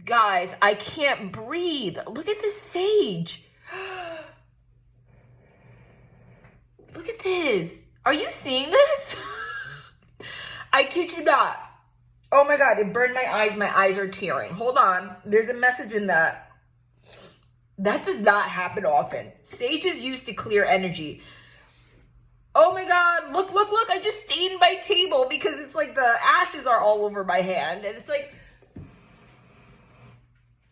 Guys, I can't breathe. Look at this sage. Look at this. Are you seeing this? I kid you not. Oh my God, it burned my eyes. My eyes are tearing. Hold on. There's a message in that. That does not happen often. Sage is used to clear energy. Oh my God, look. I just stained my table because it's like the ashes are all over my hand. And it's like,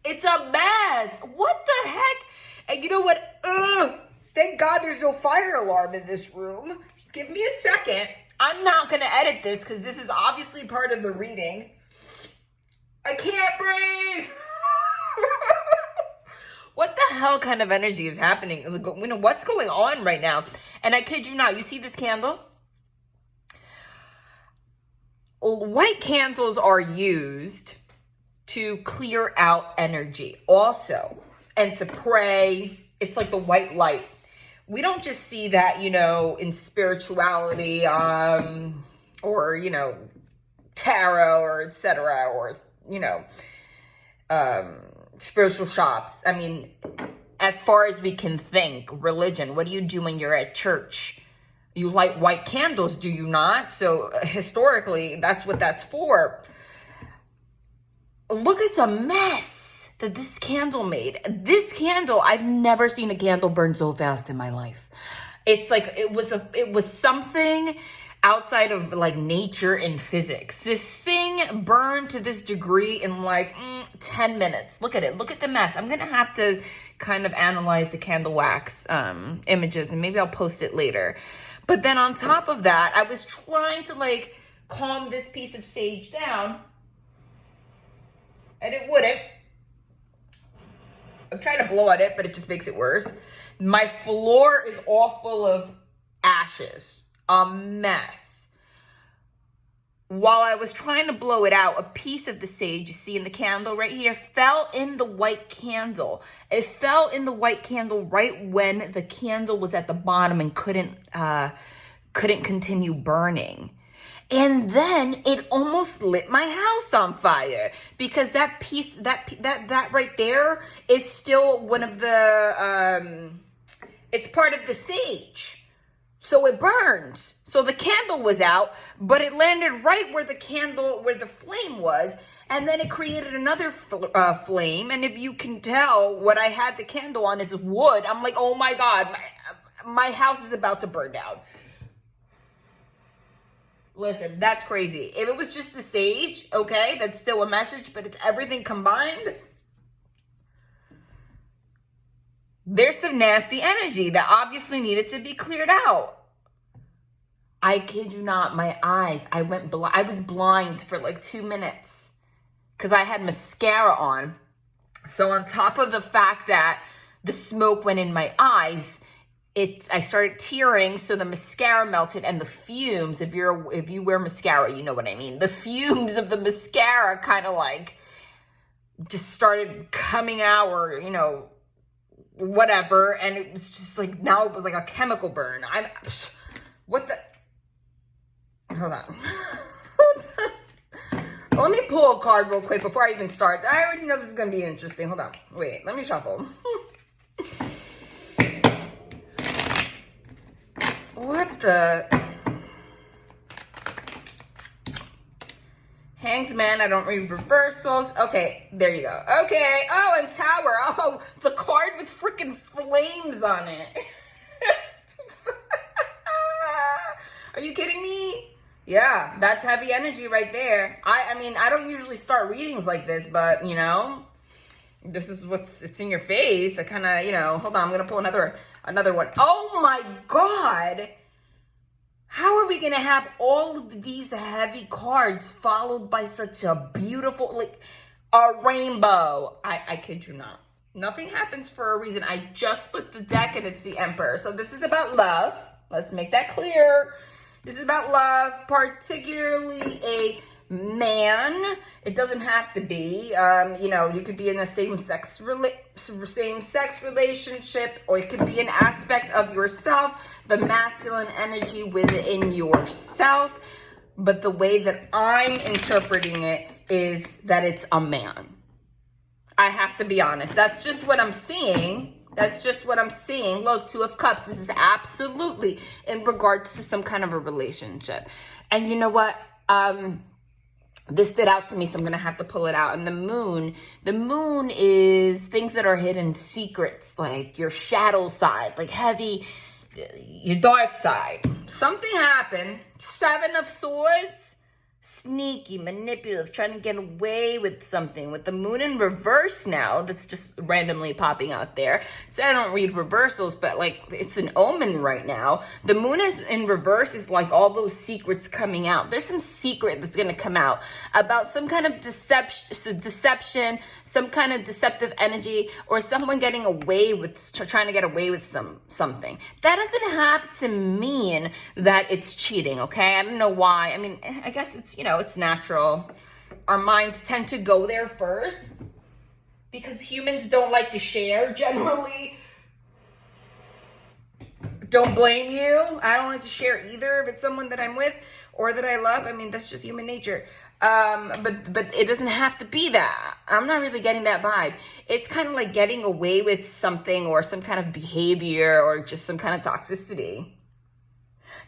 it's a mess. What the heck? And you know what? Thank God there's no fire alarm in this room. Give me a second. I'm not going to edit this because this is obviously part of the reading. I can't breathe. What the hell kind of energy is happening? You know, what's going on right now? And I kid you not, you see this candle? White candles are used to clear out energy also, and to pray. It's like the white light. We don't just see that, you know, in spirituality, or, you know, tarot or etc., or, you know, spiritual shops. I mean, as far as we can think, religion, what do you do when you're at church? You light white candles, do you not? So historically, that's what that's for. Look at the mess that this candle made. This candle, I've never seen a candle burn so fast in my life. It's like, it was something outside of like nature and physics. This thing burned to this degree in like 10 minutes. Look at it. Look at the mess. I'm going to have to kind of analyze the candle wax images, and maybe I'll post it later. But then on top of that, I was trying to like calm this piece of sage down, and it wouldn't. I'm trying to blow at it, but it just makes it worse. My floor is all full of ashes. A mess. While I was trying to blow it out, a piece of the sage you see in the candle right here fell in the white candle. It fell in the white candle right when the candle was at the bottom and couldn't continue burning. And then it almost lit my house on fire, because that piece, that right there is still one of the, it's part of the sage. So it burns. So the candle was out, but it landed right where the flame was. And then it created another flame. And if you can tell, what I had the candle on is wood. I'm like, oh my God, my house is about to burn down. Listen, that's crazy. If it was just the sage, okay, that's still a message, but it's everything combined. There's some nasty energy that obviously needed to be cleared out. I kid you not, my eyes, I was blind for like 2 minutes because I had mascara on. So on top of the fact that the smoke went in my eyes, I started tearing, so the mascara melted, and the fumes, if you wear mascara, you know what I mean. The fumes of the mascara kind of like just started coming out, or, you know, whatever, and it was just like, now it was like a chemical burn. What the, hold on. Let me pull a card real quick before I even start. I already know this is gonna be interesting. Hold on, wait, let me shuffle. What the? Hanged Man, I don't read reversals. Okay, there you go. Okay, oh, and Tower. Oh, the card with freaking flames on it. Are you kidding me? Yeah, that's heavy energy right there. I mean, I don't usually start readings like this, but, you know, this is it's in your face. I kind of, you know, hold on, I'm going to pull another one. Oh my God. How are we going to have all of these heavy cards followed by such a beautiful, like a rainbow? I kid you not. Nothing happens for a reason. I just split the deck and it's the Emperor. So this is about love. Let's make that clear. This is about love, particularly a man. It doesn't have to be, you know, you could be in a same-sex relationship, or it could be an aspect of yourself, the masculine energy within yourself. But the way that I'm interpreting it is that it's a man. I have to be honest. That's just what I'm seeing. That's just what I'm seeing. Look, Two of Cups. This is absolutely in regards to some kind of a relationship. And you know what? This stood out to me, so I'm going to have to pull it out. And the moon is things that are hidden, secrets, like your shadow side, like heavy, your dark side. Something happened. Seven of Swords. Sneaky, manipulative, trying to get away with something. With the moon in reverse now, that's just randomly popping out there. So I don't read reversals, but like it's an omen right now. The moon is in reverse is like all those secrets coming out. There's some secret that's going to come out about some kind of deception, some kind of deceptive energy, or someone getting away with, trying to get away with something. That doesn't have to mean that it's cheating, okay? I don't know why. I mean, I guess it's, you know, it's natural. Our minds tend to go there first because humans don't like to share generally. Don't blame you. I don't like to share either if it's someone that I'm with or that I love. I mean, that's just human nature. But it doesn't have to be that. I'm not really getting that vibe. It's kind of like getting away with something or some kind of behavior or just some kind of toxicity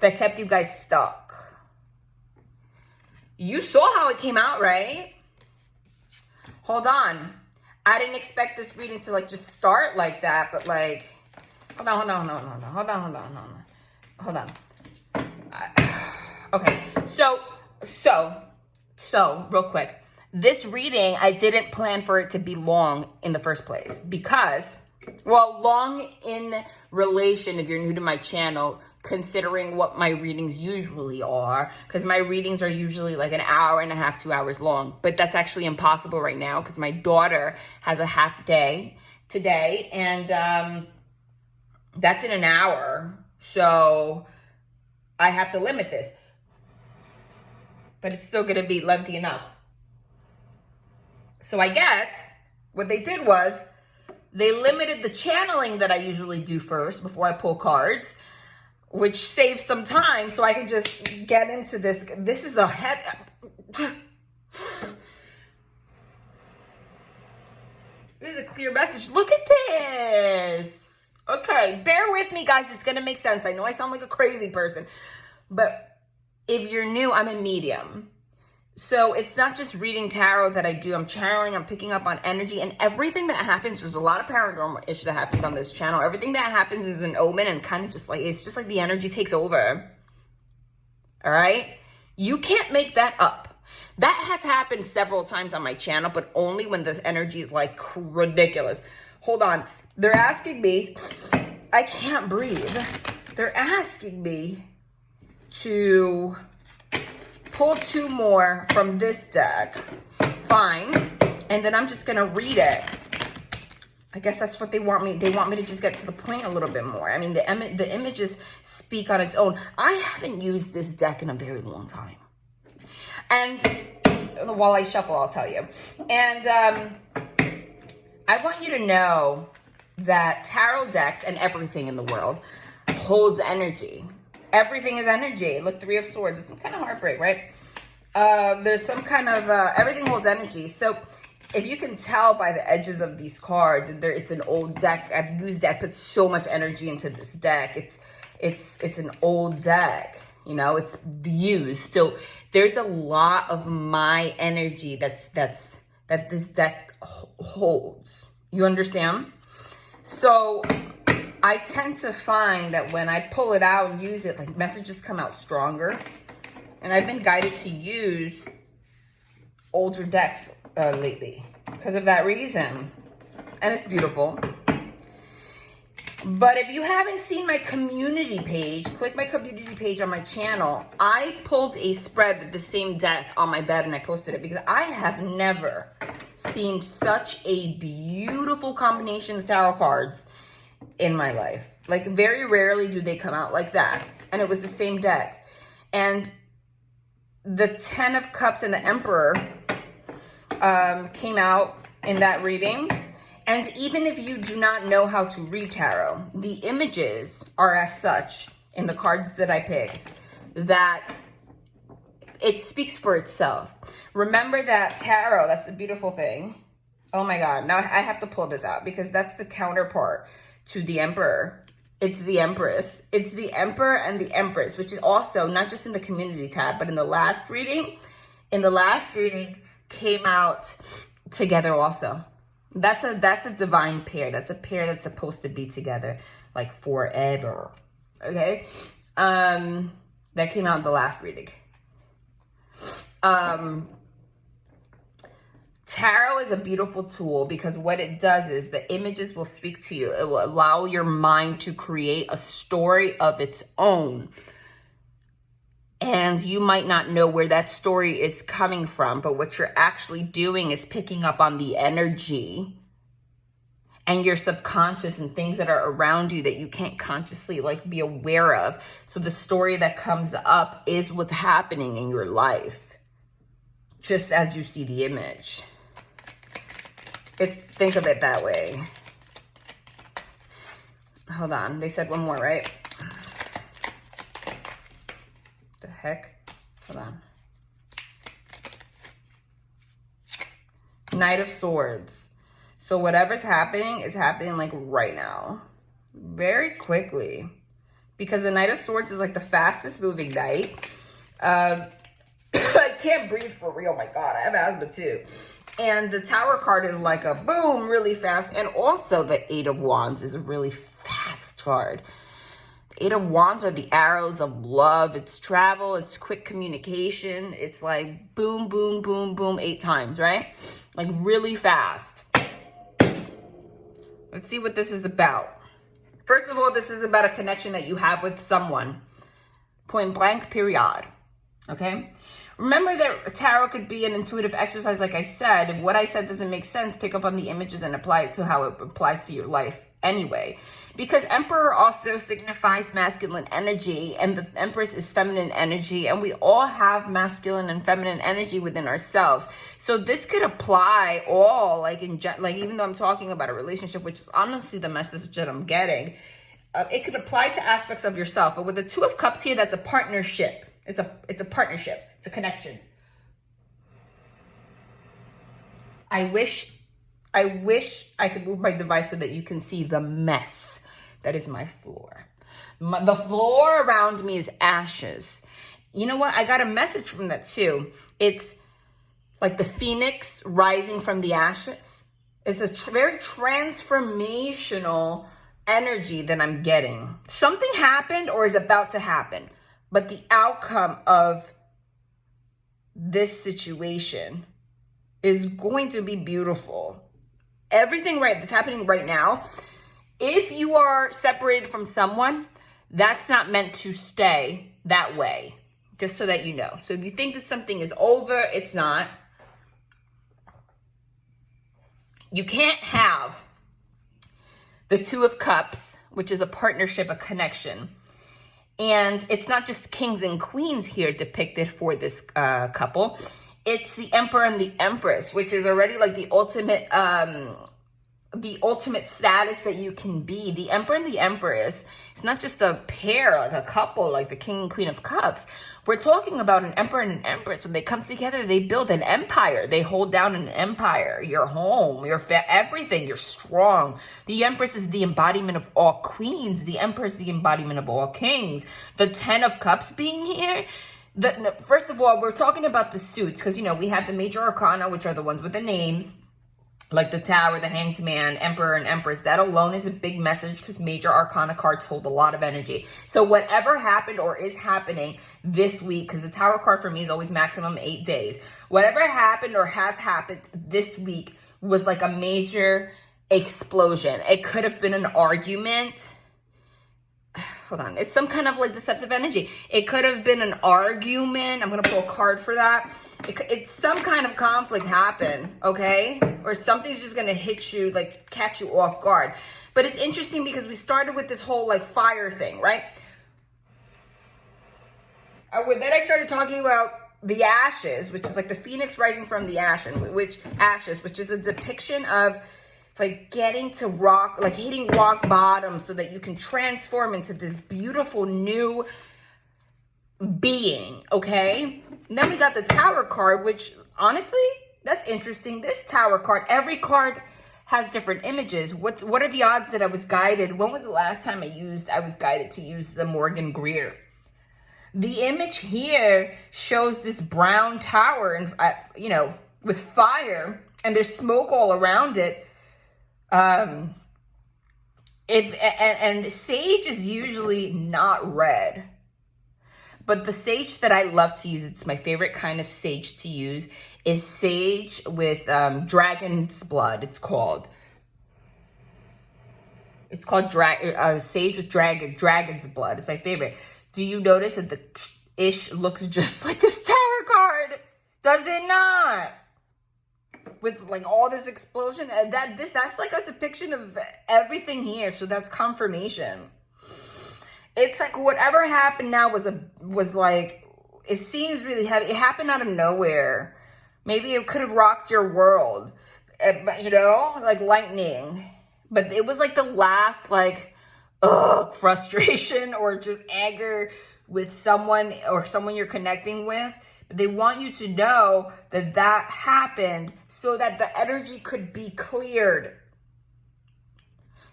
that kept you guys stuck. You saw how it came out, right? Hold on. I didn't expect this reading to like just start like that, but like, hold on. Okay, so real quick. This reading, I didn't plan for it to be long in the first place because, well, long in relation, if you're new to my channel, considering what my readings usually are, because my readings are usually like an hour and a half, 2 hours long, but that's actually impossible right now because my daughter has a half day today, and that's in an hour, so I have to limit this, but it's still going to be lengthy enough. So I guess what they did was they limited the channeling that I usually do first before I pull cards, which saves some time so I can just get into this. This is a heavy... This is a clear message. Look at this. Okay, bear with me, guys. It's going to make sense. I know I sound like a crazy person, but if you're new, I'm a medium. So it's not just reading tarot that I do. I'm channeling, I'm picking up on energy, and everything that happens, there's a lot of paranormal issue that happens on this channel. Everything that happens is an omen and kind of just like, it's just like the energy takes over. All right? You can't make that up. That has happened several times on my channel, but only when this energy is like ridiculous. Hold on. They're asking me, I can't breathe. They're asking me to pull two more from this deck. Fine. And then I'm just going to read it. I guess that's what they want me. They want me to just get to the point a little bit more. I mean, the images speak on its own. I haven't used this deck in a very long time. And while I shuffle, I'll tell you. And I want you to know that tarot decks and everything in the world holds energy. Everything is energy. Look, Three of Swords. It's some kind of heartbreak, right? There's some kind of, everything holds energy. So if you can tell by the edges of these cards, it's an old deck. I've used it. I put so much energy into this deck. It's an old deck. You know, it's used. So there's a lot of my energy that this deck holds. You understand? So I tend to find that when I pull it out and use it, like messages come out stronger. And I've been guided to use older decks lately because of that reason. And it's beautiful. But if you haven't seen my community page, click my community page on my channel. I pulled a spread with the same deck on my bed and I posted it because I have never seen such a beautiful combination of tarot cards in my life. Like, very rarely do they come out like that. And it was the same deck. And the 10 of Cups and the Emperor came out in that reading. And even if you do not know how to read tarot, the images are as such in the cards that I picked that it speaks for itself. Remember that tarot, that's the beautiful thing. Oh my God. Now I have to pull this out because that's the counterpart to the Emperor. It's the Empress. It's the Emperor and the Empress, which is also not just in the community tab, but in the last reading. In the last reading came out together also. That's a divine pair. That's a pair that's supposed to be together like forever. Okay? That came out in the last reading. Tarot is a beautiful tool because what it does is the images will speak to you. It will allow your mind to create a story of its own. And you might not know where that story is coming from, but what you're actually doing is picking up on the energy and your subconscious and things that are around you that you can't consciously like be aware of. So the story that comes up is what's happening in your life, just as you see the image. Think of it that way. Hold on. They said one more, right? The heck? Hold on. Knight of Swords. So whatever's happening is happening like right now. Very quickly. Because the Knight of Swords is like the fastest moving knight. I can't breathe for real. My God, I have asthma too. And the Tower card is like a boom, really fast. And also the Eight of Wands is a really fast card. The Eight of Wands are the arrows of love. It's travel. It's quick communication. It's like boom, boom, boom, boom, 8 times, right? Like really fast. Let's see what this is about. First of all, this is about a connection that you have with someone. Point blank, period. Okay? Remember that tarot could be an intuitive exercise, like I said. If what I said doesn't make sense, pick up on the images and apply it to how it applies to your life anyway. Because Emperor also signifies masculine energy, and the Empress is feminine energy, and we all have masculine and feminine energy within ourselves. So this could apply all, like even though I'm talking about a relationship, which is honestly the message that I'm getting, it could apply to aspects of yourself. But with the Two of Cups here, that's a partnership. It's a partnership. It's a connection. I wish I could move my device so that you can see the mess that is my floor. The floor around me is ashes. You know what? I got a message from that too. It's like the phoenix rising from the ashes. It's a very transformational energy that I'm getting. Something happened or is about to happen. But the outcome of this situation is going to be beautiful. Everything that's happening right now, if you are separated from someone, that's not meant to stay that way. Just so that you know. So if you think that something is over, it's not. You can't have the Two of Cups, which is a partnership, a connection. And it's not just kings and queens here depicted for this couple. It's the Emperor and the Empress, which is already like the ultimate status that you can be. The Emperor and the Empress, it's not just a pair, like a couple, like the King and Queen of Cups. We're talking about an Emperor and an Empress. When they come together, they build an empire. They hold down an empire. Your home, everything. You're strong. The Empress is the embodiment of all queens. The Emperor is the embodiment of all kings. The 10 of Cups being here, first of all, we're talking about the suits because, we have the major arcana, which are the ones with the names. Like the Tower, the Hanged Man, Emperor, and Empress. That alone is a big message because major arcana cards hold a lot of energy. So whatever happened or is happening this week, because the Tower card for me is always maximum 8 days. Whatever happened or has happened this week was like a major explosion. It could have been an argument. Hold on. It's some kind of like deceptive energy. It could have been an argument. I'm going to pull a card for that. It's some kind of conflict happened, okay? Or something's just going to hit you, like catch you off guard. But it's interesting because we started with this whole like fire thing, right? Then I started talking about the ashes, which is like the phoenix rising from the ashes, which is a depiction of like getting to rock, like hitting rock bottom so that you can transform into this beautiful new being, okay? And then we got the Tower card, which honestly, that's interesting. This Tower card, every card has different images. What are the odds that I was guided? When was the last time I was guided to use the Morgan Greer? The image here shows this brown tower, and with fire, and there's smoke all around it. And sage is usually not red, but the sage that I love to use, it's my favorite kind of sage to use, is sage with dragon's blood. It's called sage with dragon's blood. It's my favorite. Do you notice that the ish looks just like this Tower card? Does it not? With like all this explosion, and that's like a depiction of everything here. So that's confirmation. It's like whatever happened now was like, it seems really heavy. It happened out of nowhere. Maybe it could have rocked your world, like lightning. But it was like the last frustration or just anger with someone or someone you're connecting with. But they want you to know that that happened so that the energy could be cleared.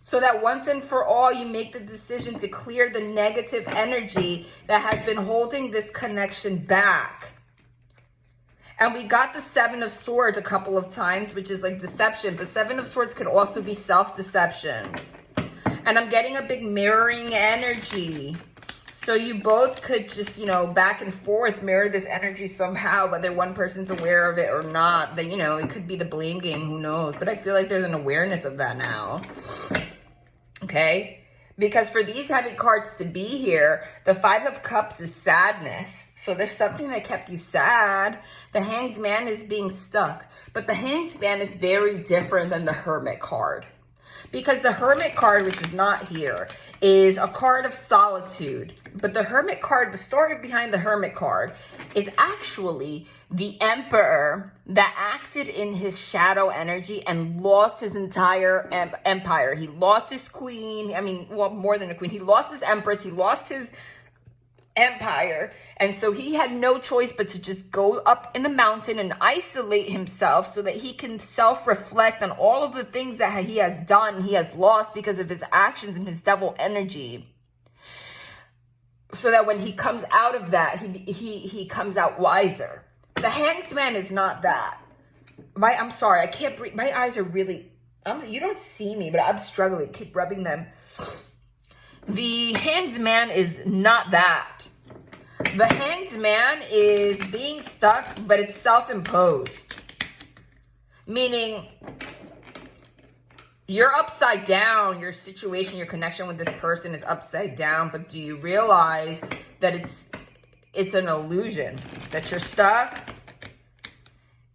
So that once and for all, you make the decision to clear the negative energy that has been holding this connection back. And we got the Seven of Swords a couple of times, which is like deception. But Seven of Swords could also be self-deception. And I'm getting a big mirroring energy. So you both could just, back and forth mirror this energy somehow, whether one person's aware of it or not. That, it could be the blame game, who knows? But I feel like there's an awareness of that now. Okay? Because for these heavy cards to be here, the Five of Cups is sadness. So there's something that kept you sad. The Hanged Man is being stuck. But the Hanged Man is very different than the Hermit card. Because the Hermit card, which is not here, is a card of solitude. But the Hermit card, the story behind the Hermit card is actually the Emperor that acted in his shadow energy and lost his entire empire. He lost his queen. More than a queen. He lost his Empress. He lost his empire. And so he had no choice but to just go up in the mountain and isolate himself so that he can self-reflect on all of the things that he has done, he has lost because of his actions and his devil energy. So that when he comes out of that, he comes out wiser. The Hanged Man is not that. I'm sorry, I can't breathe. My eyes are really, you don't see me, but I'm struggling. Keep rubbing them. The Hanged Man is not that. The Hanged Man is being stuck, but it's self-imposed. Meaning, you're upside down. Your situation, your connection with this person is upside down, but do you realize that it's an illusion, that you're stuck?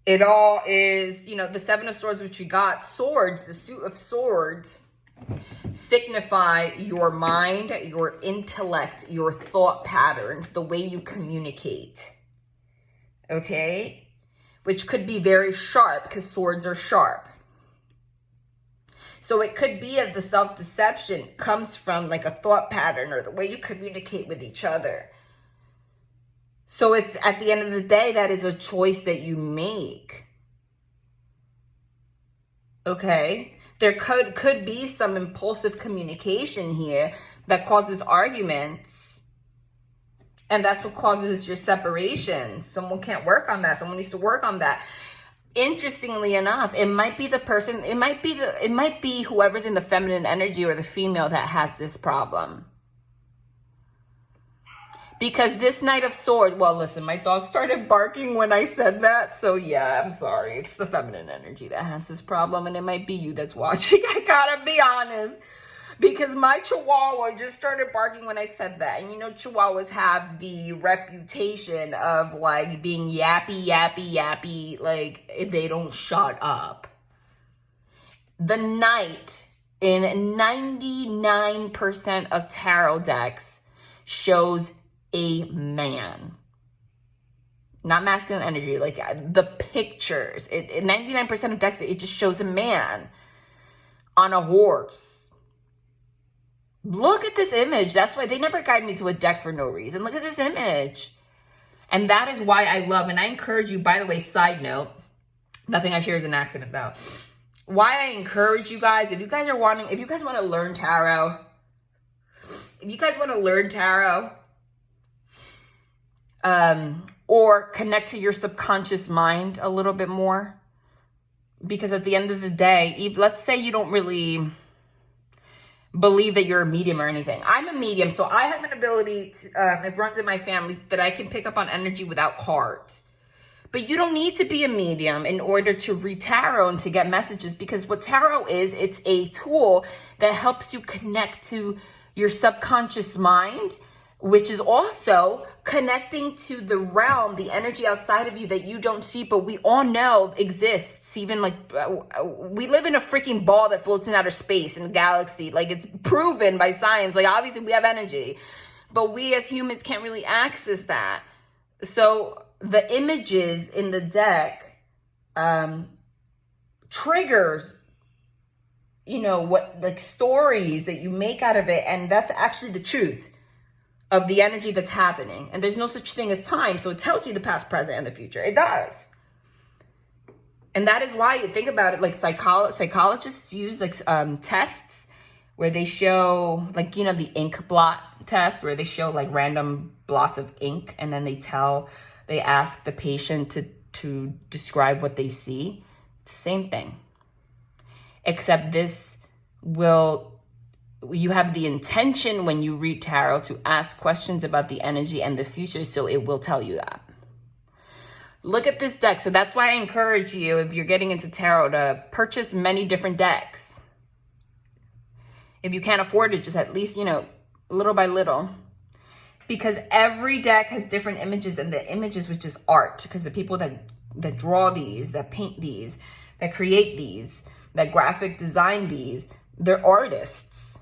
It all is, the Seven of Swords, which we got, swords, the suit of swords, signify your mind, your intellect, your thought patterns, the way you communicate. Okay? Which could be very sharp because swords are sharp. So it could be that the self-deception comes from like a thought pattern or the way you communicate with each other. So it's at the end of the day, that is a choice that you make. Okay? There could be some impulsive communication here that causes arguments. And that's what causes your separation. Someone can't work on that. Someone needs to work on that. Interestingly enough, it might be the person, it might be whoever's in the feminine energy or the female that has this problem. Because this Knight of Swords, well, listen, my dog started barking when I said that. So yeah, I'm sorry. It's the feminine energy that has this problem. And it might be you that's watching. I gotta be honest. Because my Chihuahua just started barking when I said that. And Chihuahuas have the reputation of like being yappy, yappy, yappy. Like they don't shut up. The Knight in 99% of tarot decks shows a man, not masculine energy, like the pictures. 99% of decks, it just shows a man on a horse. Look at this image. That's why they never guide me to a deck for no reason. Look at this image. And that is why I love, and I encourage you, by the way, side note, Nothing I share is an accident, though. Why I encourage you guys, if you guys want to learn tarot, or connect to your subconscious mind a little bit more, because at the end of the day, let's say you don't really believe that you're a medium or anything. I'm a medium, so I have an ability to, it runs in my family, that I can pick up on energy without cards. But you don't need to be a medium in order to read tarot and to get messages, because what tarot is, it's a tool that helps you connect to your subconscious mind, which is also connecting to the realm, the energy outside of you that you don't see, but we all know exists. Even like, we live in a freaking ball that floats in outer space, in the galaxy. Like, it's proven by science. Like, obviously we have energy, but we as humans can't really access that. So the images in the deck triggers, what, like, stories that you make out of it, and that's actually the truth of the energy that's happening. And there's no such thing as time, so it tells you the past, present, and the future. It does. And that is why you think about it, like psychologists use like tests where they show, like, the ink blot test, where they show like random blots of ink, and then they ask the patient to describe what they see. It's the same thing, except you have the intention when you read tarot to ask questions about the energy and the future, so it will tell you that. Look at this deck. So that's why I encourage you, if you're getting into tarot, to purchase many different decks. If you can't afford it, just at least, little by little. Because every deck has different images, and the images, which is art, because the people that draw these, that paint these, that create these, that graphic design these, they're artists.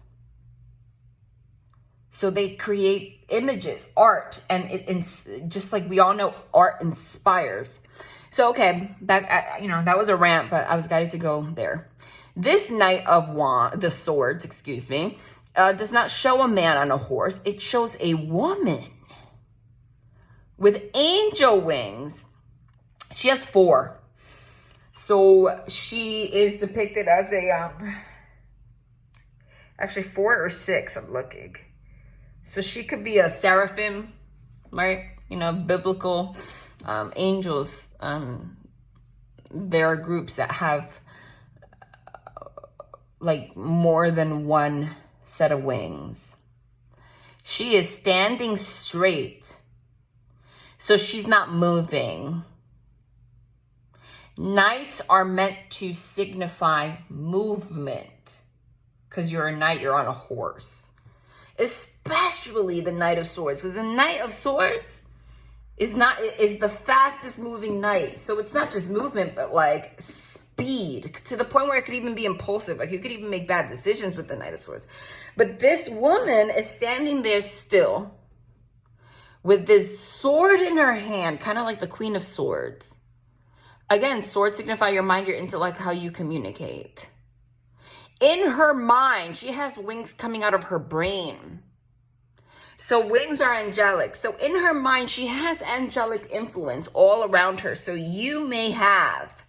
So they create images, art, and it's just like we all know, art inspires. So, okay, that was a rant, but I was guided to go there. This Knight of Swords, does not show a man on a horse. It shows a woman with angel wings. She has 4. So she is depicted as actually 4 or 6, I'm looking. So she could be a seraphim, right? Biblical angels. There are groups that have like more than one set of wings. She is standing straight, so she's not moving. Knights are meant to signify movement, because you're a knight, you're on a horse. Especially the Knight of Swords, because the Knight of Swords is the fastest moving knight. So it's not just movement, but like speed, to the point where it could even be impulsive. Like, you could even make bad decisions with the Knight of Swords. But this woman is standing there still with this sword in her hand, kind of like the Queen of Swords. Again, swords signify your mind, your intellect, how you communicate. In her mind, she has wings coming out of her brain. So wings are angelic. So in her mind, she has angelic influence all around her. So you may have,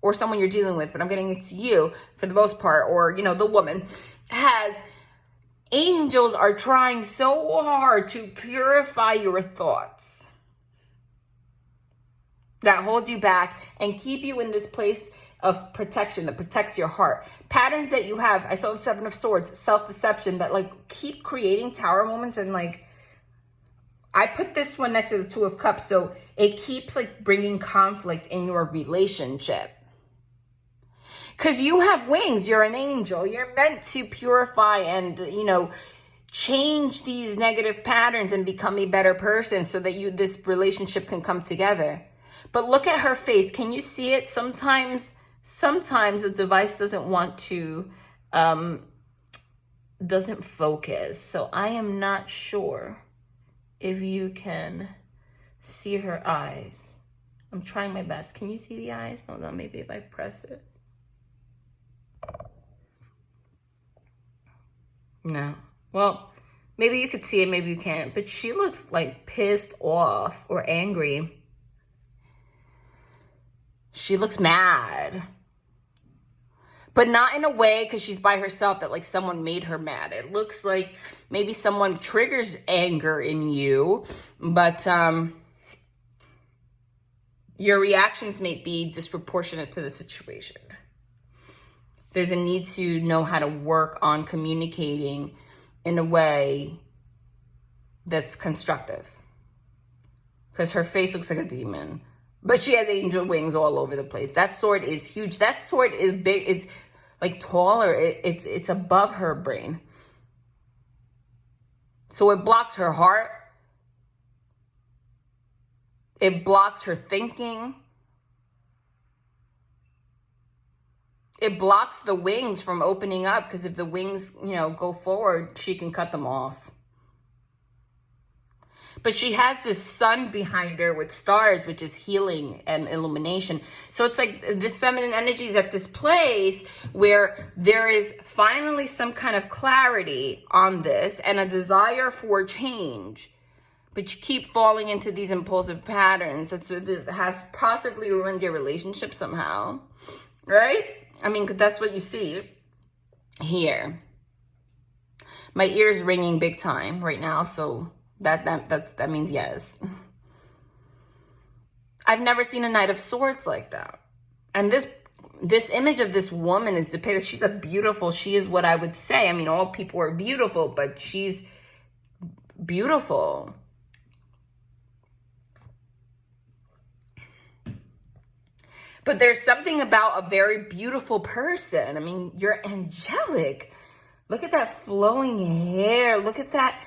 or someone you're dealing with, but I'm getting it to you for the most part, or, the woman has, angels are trying so hard to purify your thoughts that hold you back and keep you in this place of protection that protects your heart. Patterns that you have, I saw the 7 of Swords, self-deception, that like keep creating tower moments. And like, I put this one next to the 2 of Cups, so it keeps like bringing conflict in your relationship. Because you have wings, you're an angel, you're meant to purify and, change these negative patterns and become a better person so that this relationship can come together. But look at her face. Can you see it? Sometimes the device doesn't want to, doesn't focus. So I am not sure if you can see her eyes. I'm trying my best. Can you see the eyes? Hold on, maybe if I press it. No. Well, maybe you could see it, maybe you can't. But she looks like pissed off or angry. She looks mad. But not in a way because she's by herself that like someone made her mad. It looks like maybe someone triggers anger in you, but your reactions may be disproportionate to the situation. There's a need to know how to work on communicating in a way that's constructive. Because her face looks like a demon. But she has angel wings all over the place. That sword is huge. That sword is big. It's like taller. It's above her brain. So it blocks her heart. It blocks her thinking. It blocks the wings from opening up, because if the wings, go forward, she can cut them off. But she has this sun behind her with stars, which is healing and illumination. So it's like this feminine energy is at this place where there is finally some kind of clarity on this and a desire for change. But you keep falling into these impulsive patterns that has possibly ruined your relationship somehow, right? I mean, that's what you see here. My ear's ringing big time right now, so that means yes. I've never seen a Knight of Swords like that. And this image of this woman is depicted. She is what I would say. I mean, all people are beautiful, but she's beautiful. But there's something about a very beautiful person. I mean, you're angelic. Look at that flowing hair. Look at that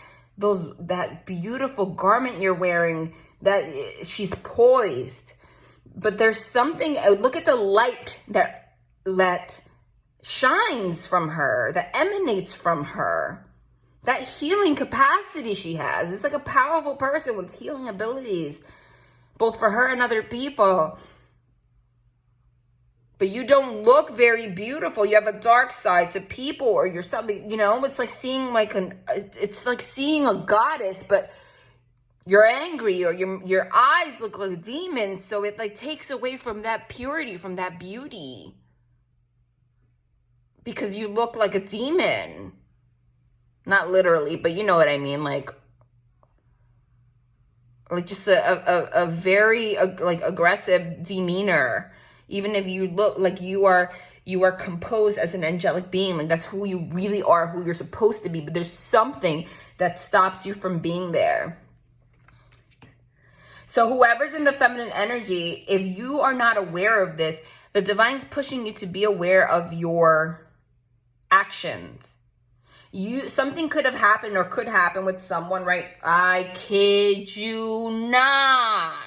beautiful garment you're wearing. That she's poised. But there's something. Look at the light that shines from her, that emanates from her. That healing capacity she has. It's like a powerful person with healing abilities, both for her and other people. But you don't look very beautiful. You have a dark side to people, or you're something, it's like seeing a goddess, but you're angry, or your eyes look like demons. So it like takes away from that purity, from that beauty. Because you look like a demon. Not literally, but you know what I mean. Like just a very aggressive demeanor. Even if you look like you are composed as an angelic being, like that's who you really are, who you're supposed to be. But there's something that stops you from being there. So whoever's in the feminine energy, if you are not aware of this, the divine's pushing you to be aware of your actions. Something could have happened or could happen with someone, right? I kid you not.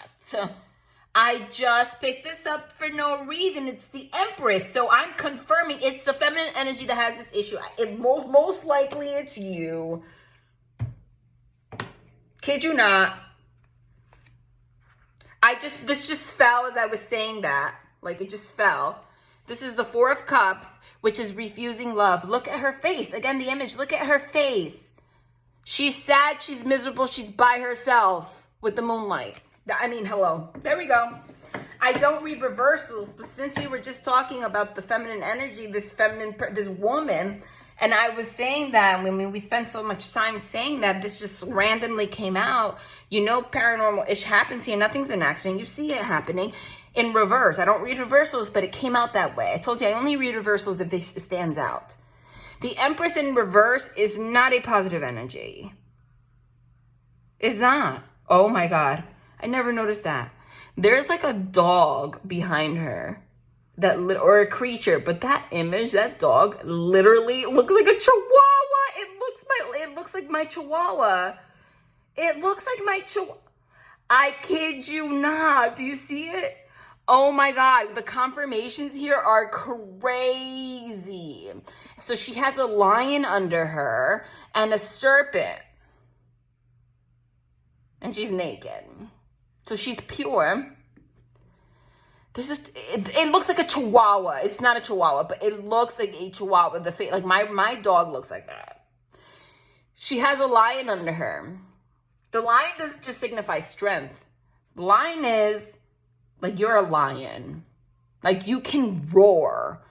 I just picked this up for no reason. It's the Empress. So I'm confirming it's the feminine energy that has this issue. Most likely it's you. Kid you not. This just fell as I was saying that. Like it just fell. This is the Four of Cups, which is refusing love. Look at her face. Again, the image. Look at her face. She's sad. She's miserable. She's by herself with the moonlight. I mean, hello. There we go. I don't read reversals, but since we were just talking about the feminine energy, this woman, and I was saying that when we spent so much time saying that, this just randomly came out. Paranormal-ish happens here. Nothing's an accident. You see it happening in reverse. I don't read reversals, but it came out that way. I told you I only read reversals if it stands out. The Empress in reverse is not a positive energy. It's not. Oh my God. I never noticed that. There's like a dog behind her, or a creature, but that image, that dog literally looks like a chihuahua. It looks like my chihuahua. It looks like my chihuahua. I kid you not. Do you see it? Oh my God. The confirmations here are crazy. So she has a lion under her and a serpent. And she's naked. So she's pure. It looks like a chihuahua. It's not a chihuahua, but it looks like a chihuahua. The face, like my dog looks like that. She has a lion under her. The lion doesn't just signify strength. The lion is like you're a lion. Like, you can roar.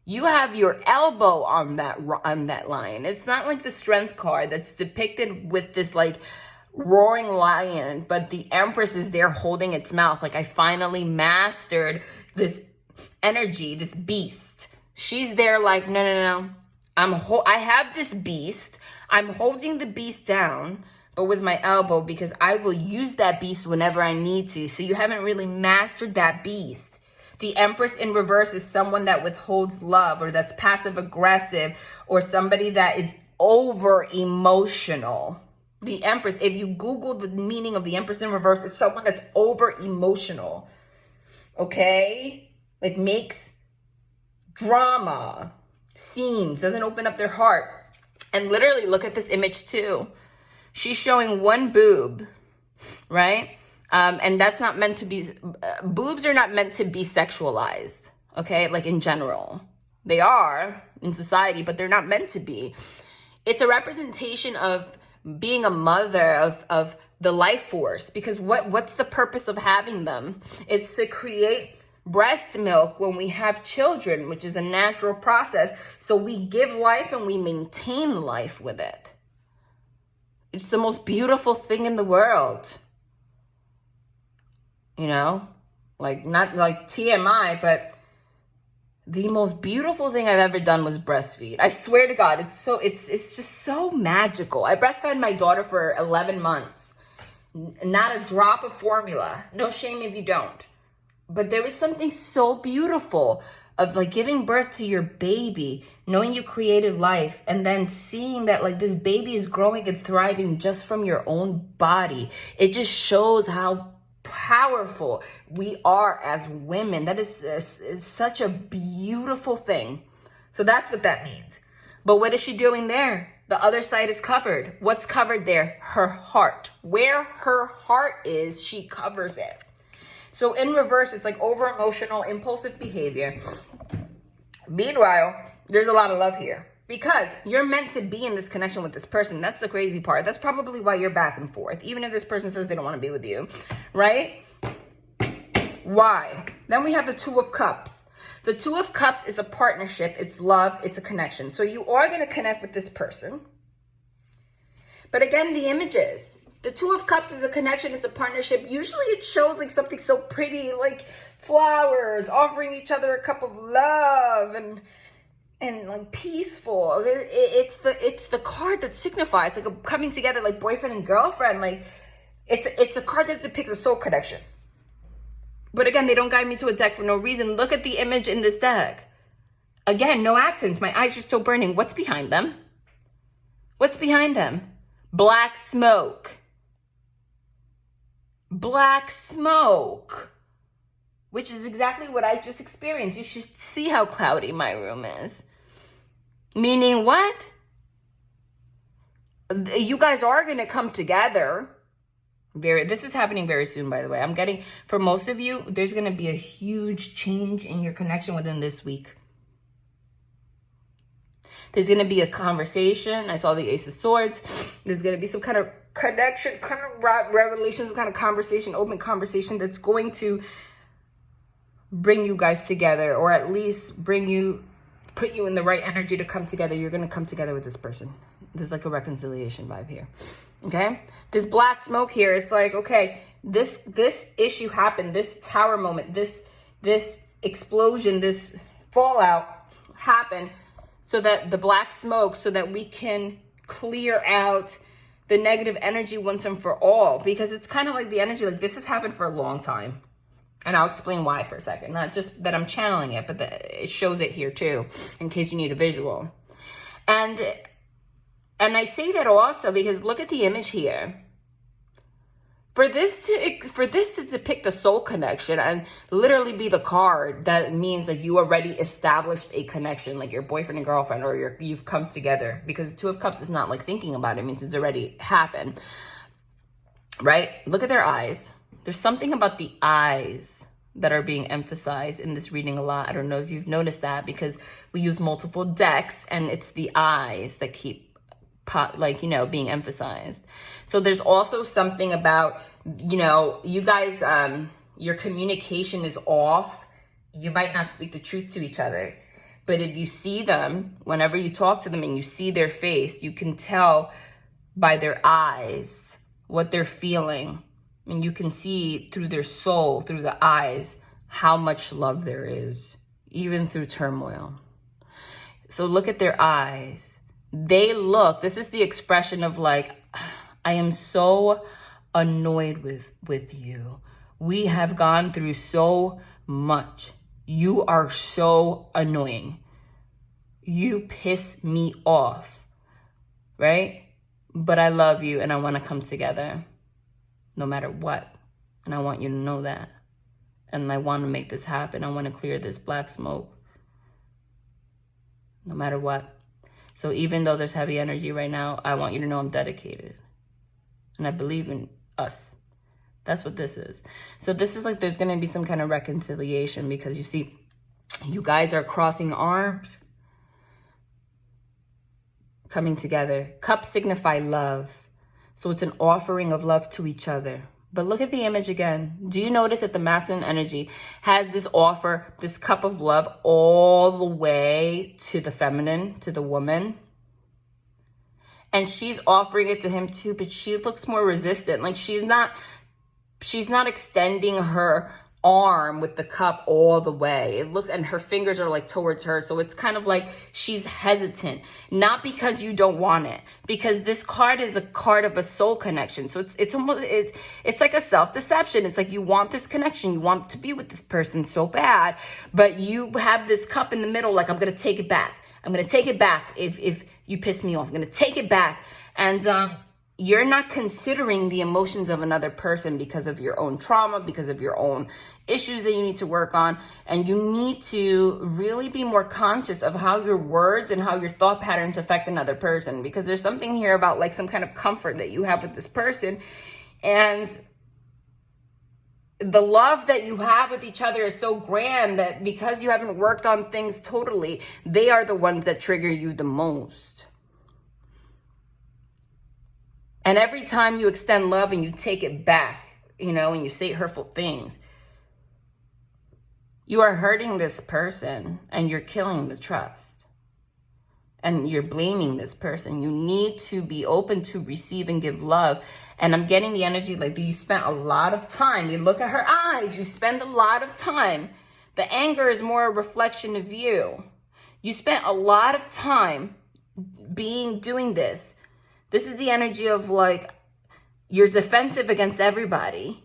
You have your elbow on that lion. It's not like the strength card that's depicted with this like roaring lion, but the Empress is there holding its mouth. Like, I finally mastered this energy, this beast. She's there like, no. I have this beast. I'm holding the beast down, but with my elbow, because I will use that beast whenever I need to. So you haven't really mastered that beast. The Empress in reverse is someone that withholds love, or that's passive aggressive, or somebody that is over emotional. The Empress, if you Google the meaning of the Empress in reverse, it's someone that's over emotional. Okay? Like, makes drama, scenes, doesn't open up their heart. And literally, look at this image too. She's showing one boob, right? And that's not meant to be, boobs are not meant to be sexualized, okay? Like, in general. They are in society, but they're not meant to be. It's a representation of being a mother, of the life force. Because what's the purpose of having them? It's to create breast milk when we have children, which is a natural process. So we give life and we maintain life with it. It's the most beautiful thing in the world. You know, like, not like TMI, but the most beautiful thing I've ever done was breastfeed. I swear to God, it's just so magical. I breastfed my daughter for 11 months. Not a drop of formula. No shame if you don't. But there was something so beautiful of like giving birth to your baby, knowing you created life, and then seeing that like this baby is growing and thriving just from your own body. It just shows how powerful we are as women. That is such a beautiful thing. So that's what that means. But what is she doing there? The other side is covered. What's covered there? Her heart. Where her heart is, she covers it. So in reverse, it's like over emotional, impulsive behavior. Meanwhile, there's a lot of love here because you're meant to be in this connection with this person. That's the crazy part. That's probably why you're back and forth, even if this person says they don't want to be with you, right? Why? Then we have the Two of Cups. The Two of Cups is a partnership. It's love. It's a connection. So you are going to connect with this person. But again, the images. The Two of Cups is a connection. It's a partnership. Usually it shows like something so pretty, like flowers, offering each other a cup of love and like peaceful. It's the card that signifies like a coming together, like boyfriend and girlfriend. Like it's a card that depicts a soul connection. But again, they don't guide me to a deck for no reason. Look at the image in this deck. Again, no accents. My eyes are still burning. What's behind them? What's behind them? Black smoke. Black smoke. Which is exactly what I just experienced. You should see how cloudy my room is. Meaning what? You guys are going to come together. This is happening very soon, by the way. I'm getting, for most of you, there's going to be a huge change in your connection within this week. There's going to be a conversation. I saw the Ace of Swords. There's going to be some kind of connection, kind of revelation, some kind of conversation, open conversation that's going to bring you guys together, or at least put you in the right energy to come together. You're going to come together with this person. There's like a reconciliation vibe here. Okay? This black smoke here, it's like, okay, this issue happened, this tower moment, this explosion, this fallout happened, so that the black smoke, so that we can clear out the negative energy once and for all. Because it's kind of like the energy, like this has happened for a long time. And I'll explain why for a second. Not just that I'm channeling it, but that it shows it here too, in case you need a visual. And I say that also because look at the image here. For this to depict the soul connection and literally be the card that means like you already established a connection, like your boyfriend and girlfriend, or you've come together. Because the Two of Cups is not like thinking about it. It means it's already happened, right? Look at their eyes. There's something about the eyes that are being emphasized in this reading a lot. I don't know if you've noticed that, because we use multiple decks and it's the eyes that keep being emphasized. So there's also something about, you guys, your communication is off you might not speak the truth to each other. But if you see them, whenever you talk to them and you see their face, you can tell by their eyes what they're feeling. And you can see through their soul, through the eyes, how much love there is, even through turmoil. So look at their eyes. They look, this is the expression of like, I am so annoyed with you. We have gone through so much. You are so annoying. You piss me off, right? But I love you and I want to come together no matter what. And I want you to know that. And I want to make this happen. I want to clear this black smoke no matter what. So even though there's heavy energy right now, I want you to know I'm dedicated. And I believe in us. That's what this is. So this is like there's going to be some kind of reconciliation because you see, you guys are crossing arms, coming together. Cups signify love. So it's an offering of love to each other. But look at the image again. Do you notice that the masculine energy has this offer, this cup of love all the way to the feminine, to the woman? And she's offering it to him too, but she looks more resistant. Like she's not extending her arm with the cup all the way. It looks, and her fingers are like towards her. So it's kind of like she's hesitant, not because you don't want it, because this card is a card of a soul connection. So it's almost, it's like a self-deception. It's like you want this connection. You want to be with this person so bad, but you have this cup in the middle. Like, I'm going to take it back. I'm going to take it back. If you piss me off, I'm going to take it back. And, you're not considering the emotions of another person because of your own trauma, because of your own issues that you need to work on. And you need to really be more conscious of how your words and how your thought patterns affect another person. Because there's something here about like some kind of comfort that you have with this person. And the love that you have with each other is so grand that because you haven't worked on things totally, they are the ones that trigger you the most. And every time you extend love and you take it back, you know, and you say hurtful things, you are hurting this person and you're killing the trust. And you're blaming this person. You need to be open to receive and give love. And I'm getting the energy like you spent a lot of time. You look at her eyes, you spend a lot of time. The anger is more a reflection of you. You spent a lot of time doing this. This is the energy of like, you're defensive against everybody.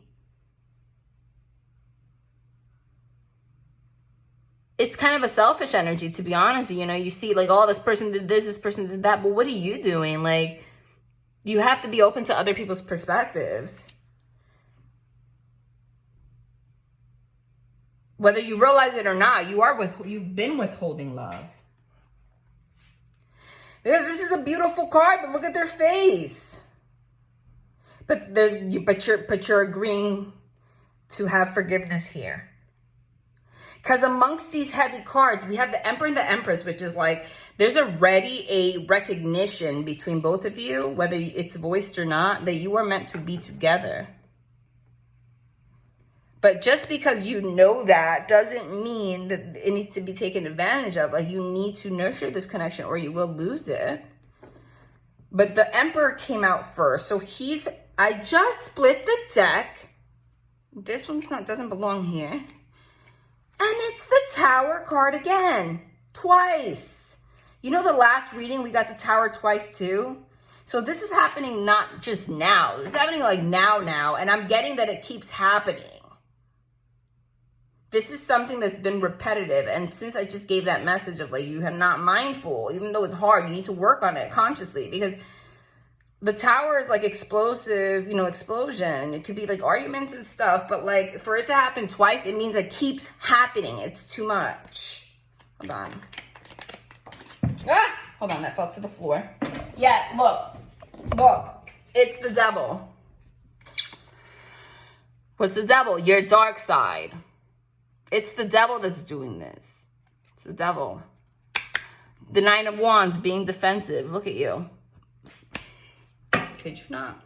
It's kind of a selfish energy, to be honest. You know, you see like, oh, this person did this person did that. But what are you doing? Like, you have to be open to other people's perspectives. Whether you realize it or not, you've been withholding love. This is a beautiful card, but look at their face. But you're agreeing to have forgiveness here. Because amongst these heavy cards, we have the Emperor and the Empress, which is like, there's already a recognition between both of you, whether it's voiced or not, that you are meant to be together. But just because you know that doesn't mean that it needs to be taken advantage of. Like, you need to nurture this connection or you will lose it. But the Emperor came out first. So I just split the deck. This one's doesn't belong here. And it's the Tower card again, twice. You know, the last reading, we got the Tower twice too. So this is happening not just now. This is happening like now. And I'm getting that it keeps happening. This is something that's been repetitive. And since I just gave that message of like, you are not mindful, even though it's hard, you need to work on it consciously, because the Tower is like explosive, you know, explosion. It could be like arguments and stuff, but like for it to happen twice, it means it keeps happening. It's too much. Hold on. Hold on, that fell to the floor. Yeah, look, it's the devil. What's the devil? Your dark side. It's the devil that's doing this. It's the devil. The Nine of Wands being defensive. Look at you. Kid you not.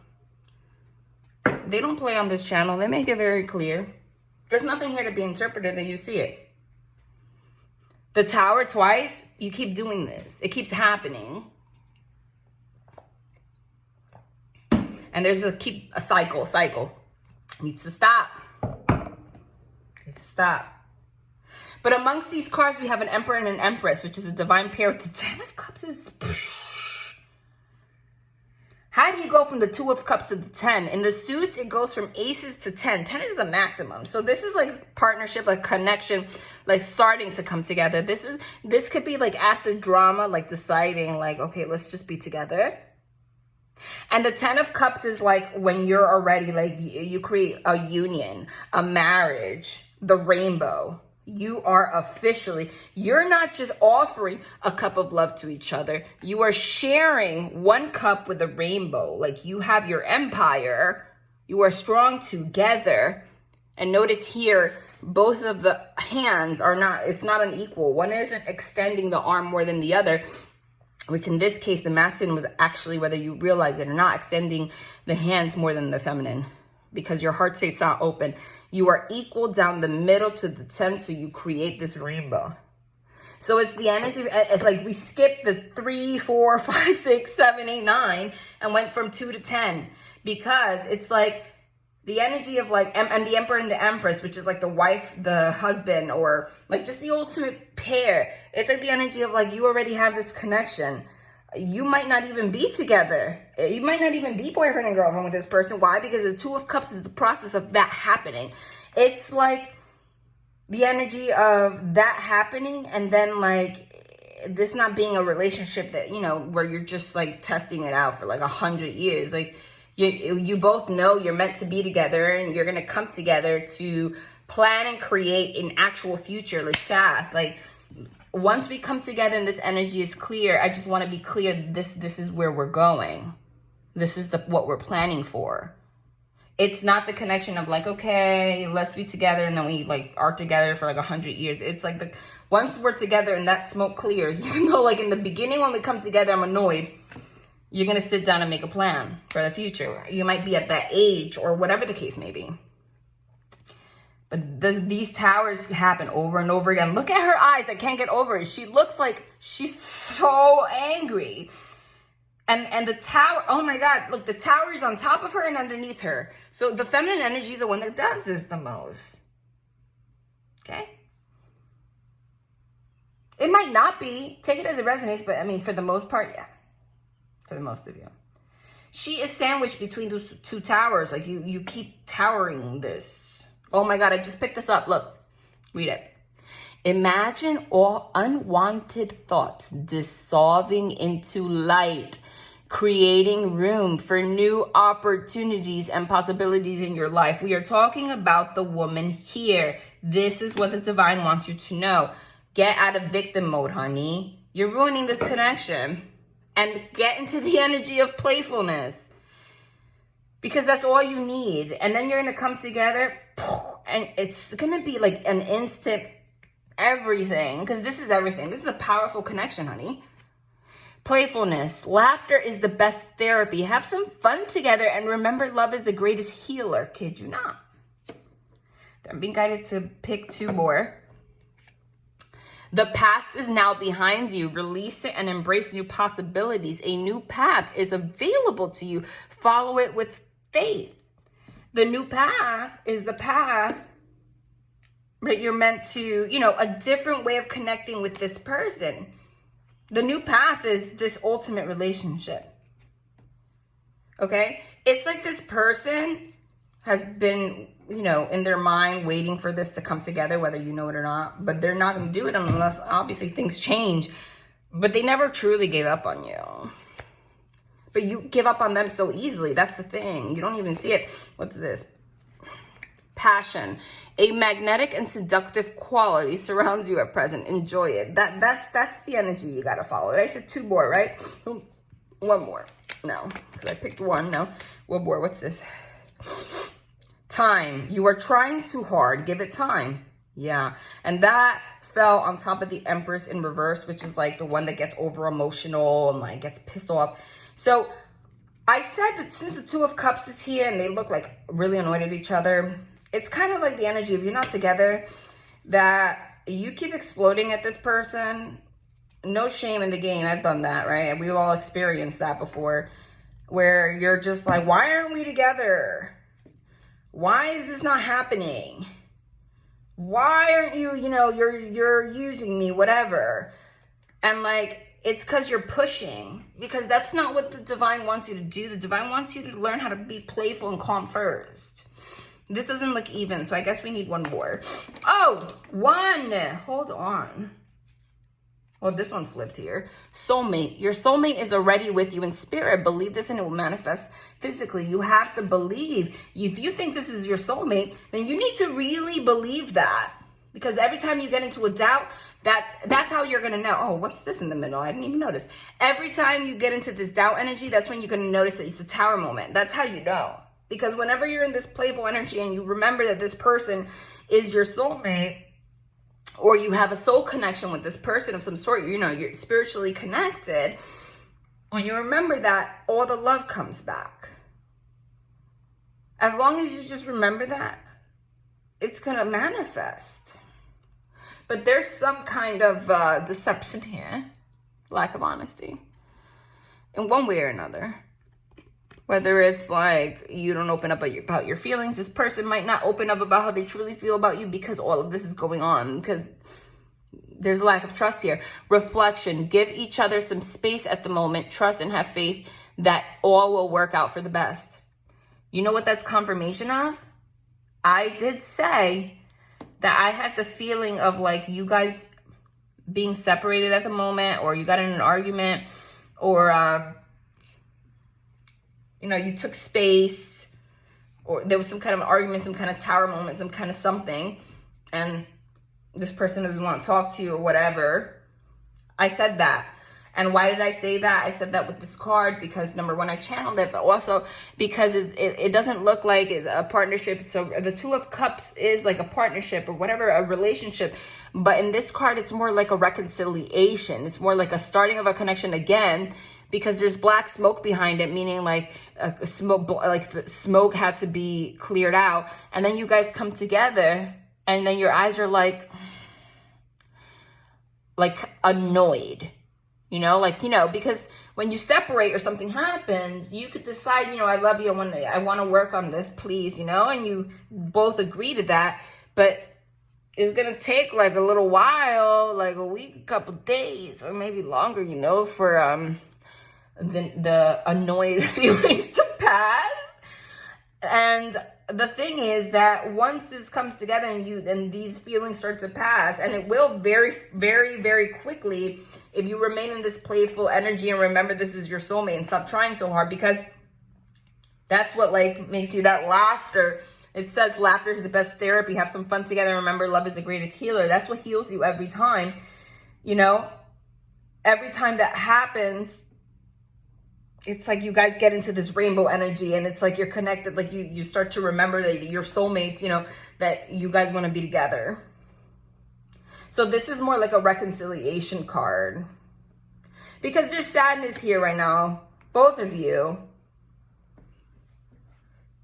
They don't play on this channel. They make it very clear. There's nothing here to be interpreted and you see it. The Tower twice, you keep doing this. It keeps happening. And there's a cycle. It needs to stop. But amongst these cards, we have an Emperor and an Empress, which is a divine pair with the 10 of Cups is... How do you go from the 2 of Cups to the 10? In the suits, it goes from aces to 10. 10 is the maximum. So this is like partnership, like connection, like starting to come together. This could be like after drama, like deciding like, okay, let's just be together. And the 10 of Cups is like when you're already like, you create a union, a marriage, the rainbow. You are officially, you're not just offering a cup of love to each other. You are sharing one cup with a rainbow. Like you have your empire. You are strong together. And notice here, both of the hands are not, it's not unequal. One isn't extending the arm more than the other, which in this case, the masculine was actually, whether you realize it or not, extending the hands more than the feminine, because your heart space is not open. You are equal down the middle to the 10, so you create this rainbow. So it's the energy, it's like we skipped the 3, 4, 5, 6, 7, 8, 9, and went from 2 to 10, because it's like the energy of like, and the Emperor and the Empress, which is like the wife, the husband, or like just the ultimate pair. It's like the energy of like, you already have this connection. You might not even be together. You might not even be boyfriend and girlfriend with this person. Why? Because the 2 of Cups is the process of that happening. It's like the energy of that happening, and then like this not being a relationship that, you know, where you're just like testing it out for like 100 years. Like you both know you're meant to be together, and you're going to come together to plan and create an actual future, like fast. Like once we come together and this energy is clear, I just want to be clear, this is where we're going. This is what we're planning for. It's not the connection of like, okay, let's be together, and then we like are together for like 100 years. It's like once we're together and that smoke clears, even though like in the beginning when we come together, I'm annoyed, you're going to sit down and make a plan for the future. You might be at that age or whatever the case may be. But these towers happen over and over again. Look at her eyes. I can't get over it. She looks like she's so angry. And the tower, oh my God, look, the tower is on top of her and underneath her. So the feminine energy is the one that does this the most. Okay? It might not be. Take it as it resonates, but I mean, for the most part, yeah. For the most of you. She is sandwiched between those 2 towers. Like you keep towering this. Oh my God, I just picked this up. Look, read it. Imagine all unwanted thoughts dissolving into light, creating room for new opportunities and possibilities in your life. We are talking about the woman here. This is what the divine wants you to know. Get out of victim mode, honey. You're ruining this connection. And get into the energy of playfulness, because that's all you need. And then you're going to come together, and it's going to be like an instant everything, because this is everything. This is a powerful connection, honey. Playfulness. Laughter is the best therapy. Have some fun together, and remember, love is the greatest healer. Kid you not. I'm being guided to pick 2 more. The past is now behind you. Release it and embrace new possibilities. A new path is available to you. Follow it with faith. The new path is the path that you're meant to, you know, a different way of connecting with this person. The new path is this ultimate relationship. Okay? It's like this person has been, you know, in their mind waiting for this to come together, whether you know it or not, but they're not going to do it unless obviously things change. But they never truly gave up on you. But you give up on them so easily. That's the thing. You don't even see it. What's this? Passion. A magnetic and seductive quality surrounds you at present. Enjoy it. That's the energy you got to follow. I said 2 more, right? 1 more. No, because I picked 1. No. 1 more. What's this? Time. You are trying too hard. Give it time. Yeah. And that fell on top of the Empress in reverse, which is like the one that gets over emotional and like gets pissed off. So I said that since the 2 of Cups is here and they look like really annoyed at each other, it's kind of like the energy of you're not together, that you keep exploding at this person. No shame in the game. I've done that, right? We've all experienced that before, where you're just like, why aren't we together? Why is this not happening? Why aren't you, you're using me, whatever. And like, it's because you're pushing, because that's not what the divine wants you to do. The divine wants you to learn how to be playful and calm first. This doesn't look even, so I guess we need one more. Oh, one. Hold on. Well, this one flipped here. Soulmate. Your soulmate is already with you in spirit. Believe this and it will manifest physically. You have to believe. If you think this is your soulmate, then you need to really believe that. Because every time you get into a doubt, that's how you're going to know. Oh, what's this in the middle? I didn't even notice. Every time you get into this doubt energy, that's when you're going to notice that it's a tower moment. That's how you know. Because whenever you're in this playful energy and you remember that this person is your soulmate, or you have a soul connection with this person of some sort, you're spiritually connected, when you remember that, all the love comes back. As long as you just remember that, it's going to manifest. But there's some kind of deception here, lack of honesty, in one way or another. Whether it's like you don't open up about your feelings, this person might not open up about how they truly feel about you because all of this is going on, because there's a lack of trust here. Reflection. Give each other some space at the moment. Trust and have faith that all will work out for the best. You know what that's confirmation of? I did say that I had the feeling of like you guys being separated at the moment, or you got in an argument, or you took space, or there was some kind of argument, some kind of tower moment, some kind of something, and this person doesn't want to talk to you or whatever. I said that. And why did I say that? I said that with this card because, number one, I channeled it, but also because it doesn't look like a partnership. So the Two of Cups is like a partnership or whatever, a relationship. But in this card, it's more like a reconciliation. It's more like a starting of a connection again, because there's black smoke behind it, meaning like the smoke had to be cleared out. And then you guys come together and then your eyes are like annoyed, because when you separate or something happens, you could decide, I love you. I want to work on this, please, and you both agree to that. But it's going to take like a little while, like a week, a couple days, or maybe longer, for the annoyed feelings to pass. And the thing is that once this comes together and these feelings start to pass, and it will very, very, very quickly if you remain in this playful energy and remember this is your soulmate and stop trying so hard, because that's what like makes you that laughter. It says laughter is the best therapy. Have some fun together. Remember, love is the greatest healer. That's what heals you every time. Every time that happens, it's like you guys get into this rainbow energy, and it's like you're connected. Like you start to remember that you're soulmates, that you guys want to be together. So this is more like a reconciliation card, because there's sadness here right now. Both of you.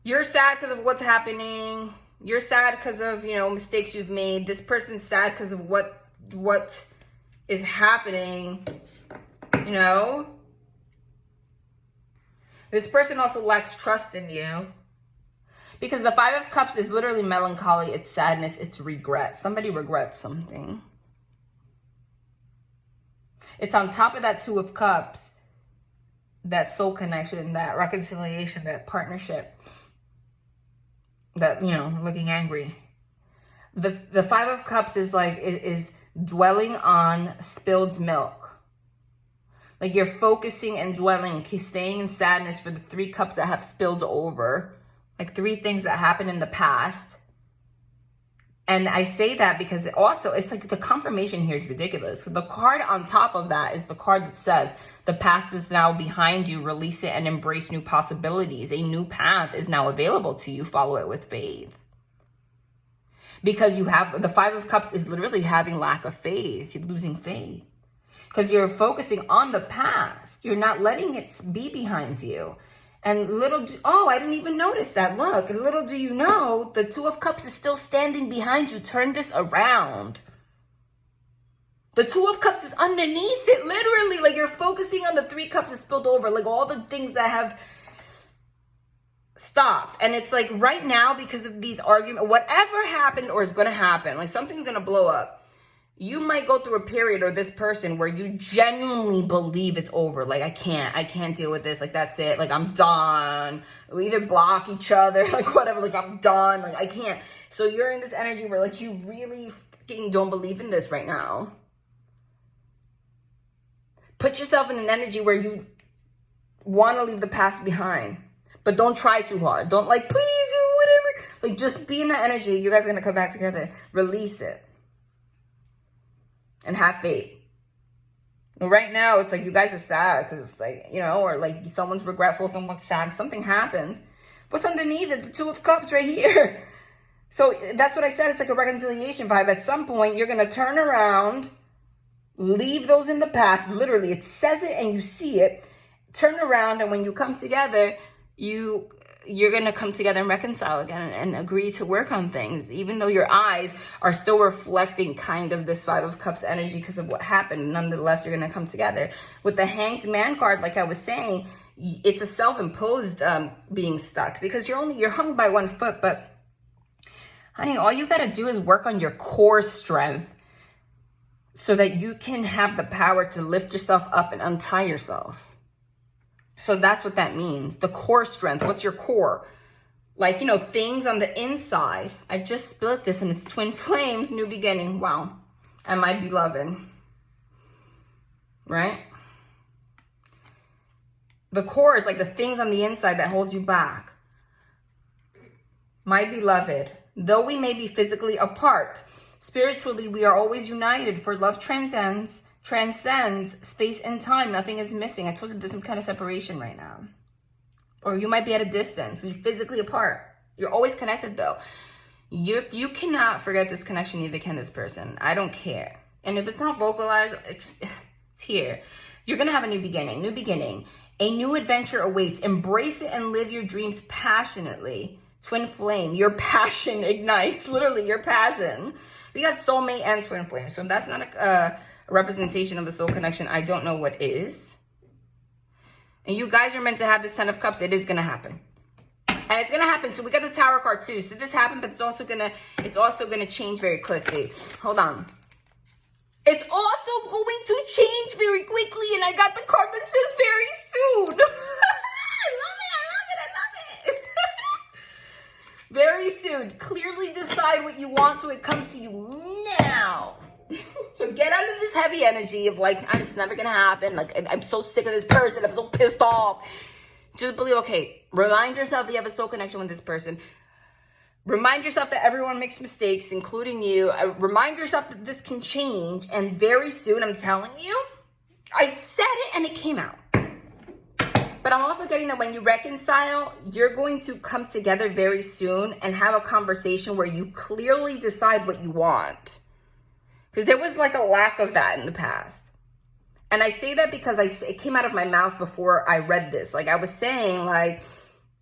You're sad because of what's happening. You're sad because of, mistakes you've made. This person's sad because of what is happening, This person also lacks trust in you, because the Five of Cups is literally melancholy. It's sadness. It's regret. Somebody regrets something. It's on top of that Two of Cups, that soul connection, that reconciliation, that partnership, that, looking angry. The Five of Cups is like, is dwelling on spilled milk. Like you're focusing and dwelling, staying in sadness for the Three Cups that have spilled over. Like 3 things that happened in the past. And I say that because it's like the confirmation here is ridiculous. So the card on top of that is the card that says, the past is now behind you. Release it and embrace new possibilities. A new path is now available to you. Follow it with faith. Because you have, the Five of Cups is literally having lack of faith. You're losing faith. Because you're focusing on the past. You're not letting it be behind you. And I didn't even notice that. Look, and little do you know, the Two of Cups is still standing behind you. Turn this around. The Two of Cups is underneath it, literally. Like, you're focusing on the Three Cups that spilled over, like all the things that have stopped. And it's like right now, because of these arguments, whatever happened or is going to happen, like something's going to blow up. You might go through a period, or this person, where you genuinely believe it's over. Like, I can't deal with this. Like, that's it. Like, I'm done. We either block each other, like whatever, like I'm done. Like, I can't. So you're in this energy where like you really fucking don't believe in this right now. Put yourself in an energy where you want to leave the past behind, but don't try too hard. Don't like, please, or whatever. Like, just be in that energy. You guys are going to come back together. Release it. And have faith. And right now, it's like you guys are sad because it's like, you know, or like someone's regretful, someone's sad, something happened. What's underneath it? The Two of Cups right here. So that's what I said. It's like a reconciliation vibe. At some point, you're going to turn around, leave those in the past. Literally, it says it and you see it. Turn around, and when you come together, you're going to come together and reconcile again and agree to work on things, even though your eyes are still reflecting kind of this Five of Cups energy because of what happened. Nonetheless, you're going to come together. With the Hanged Man card, like I was saying, it's a self-imposed being stuck, because you're hung by one foot. But honey, all you got to do is work on your core strength so that you can have the power to lift yourself up and untie yourself. So that's what that means. The core strength. What's your core? Like, you know, things on the inside. I just split this and it's twin flames, new beginning. Wow. And my beloved. Right? The core is like the things on the inside that hold you back. My beloved, though we may be physically apart, spiritually we are always united, for love transcends space and time. Nothing is missing. I told you there's some kind of separation right now. Or you might be at a distance. You're physically apart. You're always connected though. You cannot forget this connection, neither can this person. I don't care. And if it's not vocalized, it's here. You're going to have a new beginning. New beginning. A new adventure awaits. Embrace it and live your dreams passionately. Twin flame. Your passion ignites. Literally, your passion. We got soulmate and twin flame. So if that's not a representation of a soul connection, I don't know what is. And you guys are meant to have this Ten of Cups. It is going to happen. And it's going to happen. So we got the Tower card too. So this happened, but it's also going to change very quickly. Hold on. It's also going to change very quickly. And I got the card that says very soon. I love it. Very soon. Clearly decide what you want so it comes to you now. So get out of this heavy energy of like, I'm just never going to happen. Like, I'm so sick of this person. I'm so pissed off. Just believe, okay, remind yourself that you have a soul connection with this person. Remind yourself that everyone makes mistakes, including you. Remind yourself that this can change. And very soon, I'm telling you, I said it and it came out. But I'm also getting that when you reconcile, you're going to come together very soon and have a conversation where you clearly decide what you want. Because there was like a lack of that in the past. And I say that because it came out of my mouth before I read this. Like I was saying, like,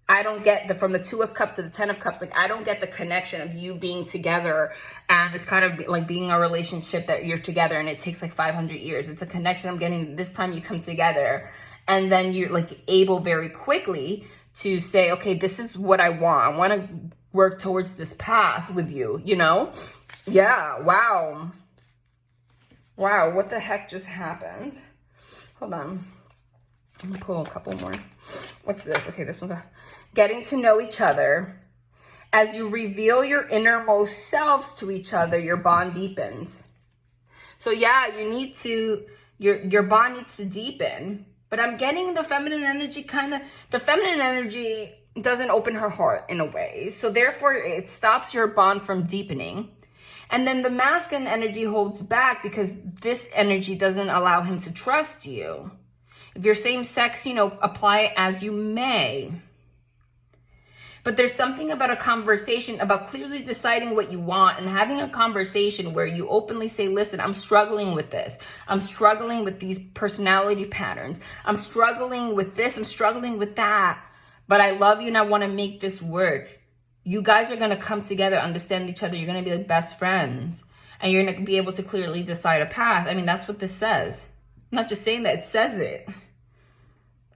I don't get from the Two of Cups to the Ten of Cups. Like, I don't get the connection of you being together and it's kind of like being a relationship that you're together and it takes like 500 years. It's a connection I'm getting this time you come together. And then you're like able very quickly to say, okay, this is what I want. I want to work towards this path with you, you know? Yeah, wow. Wow, what the heck just happened? Hold on. I'm gonna pull a couple more. What's this? Okay, this one. Getting to know each other. As you reveal your innermost selves to each other, your bond deepens. So yeah, you need to, your bond needs to deepen. But I'm getting the feminine energy the feminine energy doesn't open her heart in a way. So therefore it stops your bond from deepening. And then the masculine energy holds back because this energy doesn't allow him to trust you. If you're same sex, you know, apply it as you may. But there's something about a conversation, about clearly deciding what you want and having a conversation where you openly say, listen, I'm struggling with this. I'm struggling with these personality patterns. I'm struggling with this. I'm struggling with that. But I love you and I want to make this work. You guys are going to come together, understand each other. You're going to be like best friends. And you're going to be able to clearly decide a path. I mean, that's what this says. I'm not just saying that, it says it.